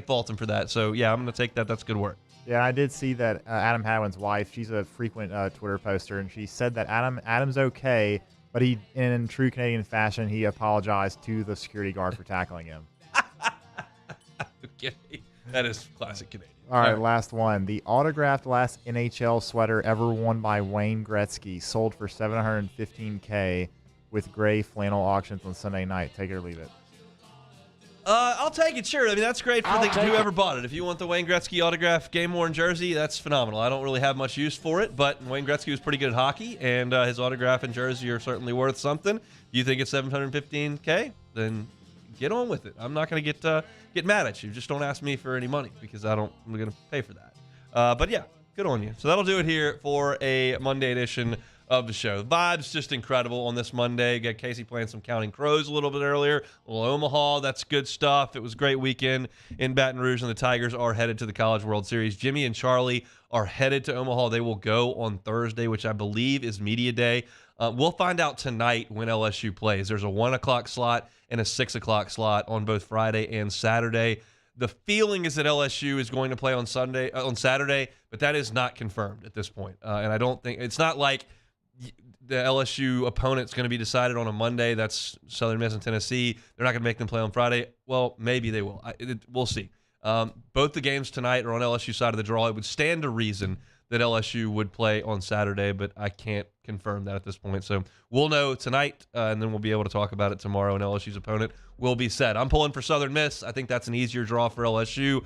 Speaker 1: fault him for that. So yeah, I'm gonna take that. That's good work.
Speaker 22: Yeah, I did see that Adam Hadwin's wife. She's a frequent Twitter poster, and she said that Adam's okay, but he, in true Canadian fashion, he apologized to the security guard for tackling him.
Speaker 1: Okay, that is classic Canadian.
Speaker 22: All right, last one. The autographed last NHL sweater ever worn by Wayne Gretzky sold for $715K with gray flannel auctions on Sunday night. Take it or leave it.
Speaker 1: I'll take it, sure. I mean, that's great for whoever bought it. If you want the Wayne Gretzky autograph game-worn jersey, that's phenomenal. I don't really have much use for it, but Wayne Gretzky was pretty good at hockey, and his autograph and jersey are certainly worth something. If you think it's $715K, then get on with it. I'm not going to get mad at you. Just don't ask me for any money because I'm going to pay for that. But yeah, good on you. So that'll do it here for a Monday edition of the show. The vibe's just incredible on this Monday. Got Casey playing some Counting Crows a little bit earlier. Well, Omaha, that's good stuff. It was a great weekend in Baton Rouge, and the Tigers are headed to the College World Series. Jimmy and Charlie are headed to Omaha. They will go on Thursday, which I believe is Media Day. We'll find out tonight when LSU plays. There's a 1 o'clock slot and a 6 o'clock slot on both Friday and Saturday. The feeling is that LSU is going to play on Saturday, but that is not confirmed at this point. And I don't think it's not like the LSU opponent's going to be decided on a Monday. That's Southern Miss and Tennessee. They're not going to make them play on Friday. Well, maybe they will. We'll see. Both the games tonight are on LSU side of the draw. It would stand to reason that LSU would play on Saturday, but I can't confirm that at this point. So we'll know tonight, and then we'll be able to talk about it tomorrow, and LSU's opponent will be set. I'm pulling for Southern Miss. I think that's an easier draw for LSU.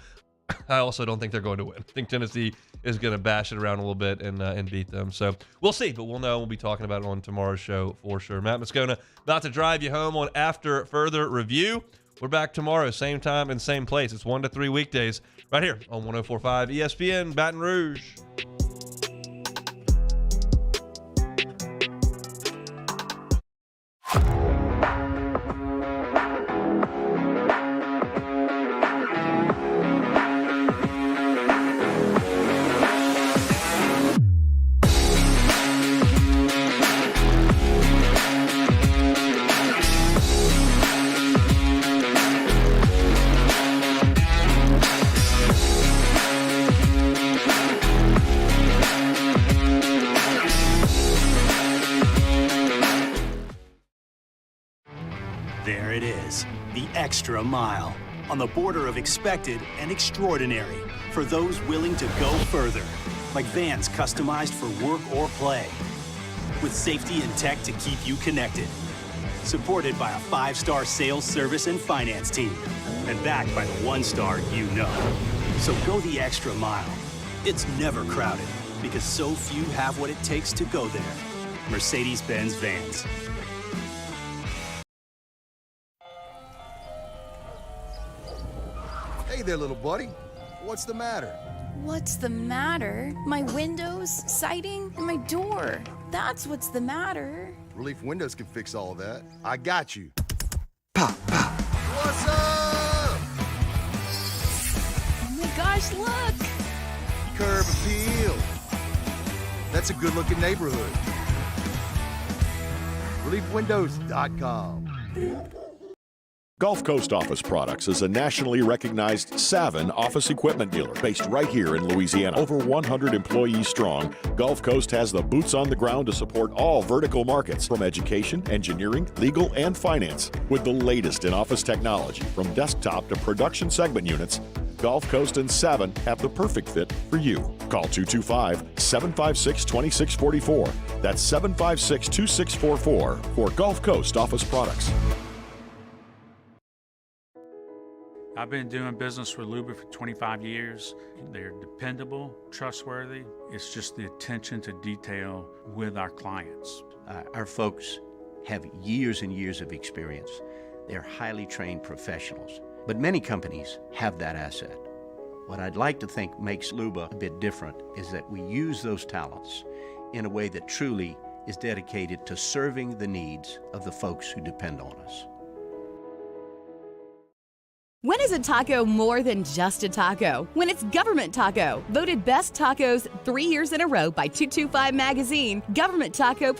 Speaker 1: I also don't think they're going to win. I think Tennessee is going to bash it around a little bit and beat them. So we'll see, but we'll know. We'll be talking about it on tomorrow's show for sure. Matt Moscona about to drive you home on After Further Review. We're back tomorrow, same time and same place. It's 1 to 3 weekdays right here on 104.5 ESPN Baton Rouge.
Speaker 3: There it is, the extra mile, on the border of expected and extraordinary for those willing to go further, like vans customized for work or play, with safety and tech to keep you connected. Supported by a 5-star sales, service, and finance team, and backed by the 1-star you know. So go the extra mile. It's never crowded, because so few have what it takes to go there. Mercedes-Benz Vans.
Speaker 10: Hey there, little buddy. What's the matter?
Speaker 14: What's the matter? My windows, siding, and my door. That's what's the matter.
Speaker 10: Relief Windows can fix all of that. I got you. Pop, pop. What's up?
Speaker 14: Oh my gosh, look!
Speaker 10: Curb appeal. That's a good-looking neighborhood. ReliefWindows.com.
Speaker 6: Gulf Coast Office Products is a nationally recognized Savin office equipment dealer based right here in Louisiana. Over 100 employees strong, Gulf Coast has the boots on the ground to support all vertical markets, from education, engineering, legal, and finance. With the latest in office technology, from desktop to production segment units, Gulf Coast and Savin have the perfect fit for you. Call 225-756-2644. That's 756-2644 for Gulf Coast Office Products.
Speaker 7: I've been doing business with Luba for 25 years. They're dependable, trustworthy. It's just the attention to detail with our clients.
Speaker 8: Our folks have years and years of experience. They're highly trained professionals, but many companies have that asset. What I'd like to think makes Luba a bit different is that we use those talents in a way that truly is dedicated to serving the needs of the folks who depend on us.
Speaker 9: When is a taco more than just a taco? When it's Government Taco. Voted best tacos 3 years in a row by 225 Magazine, Government Taco puts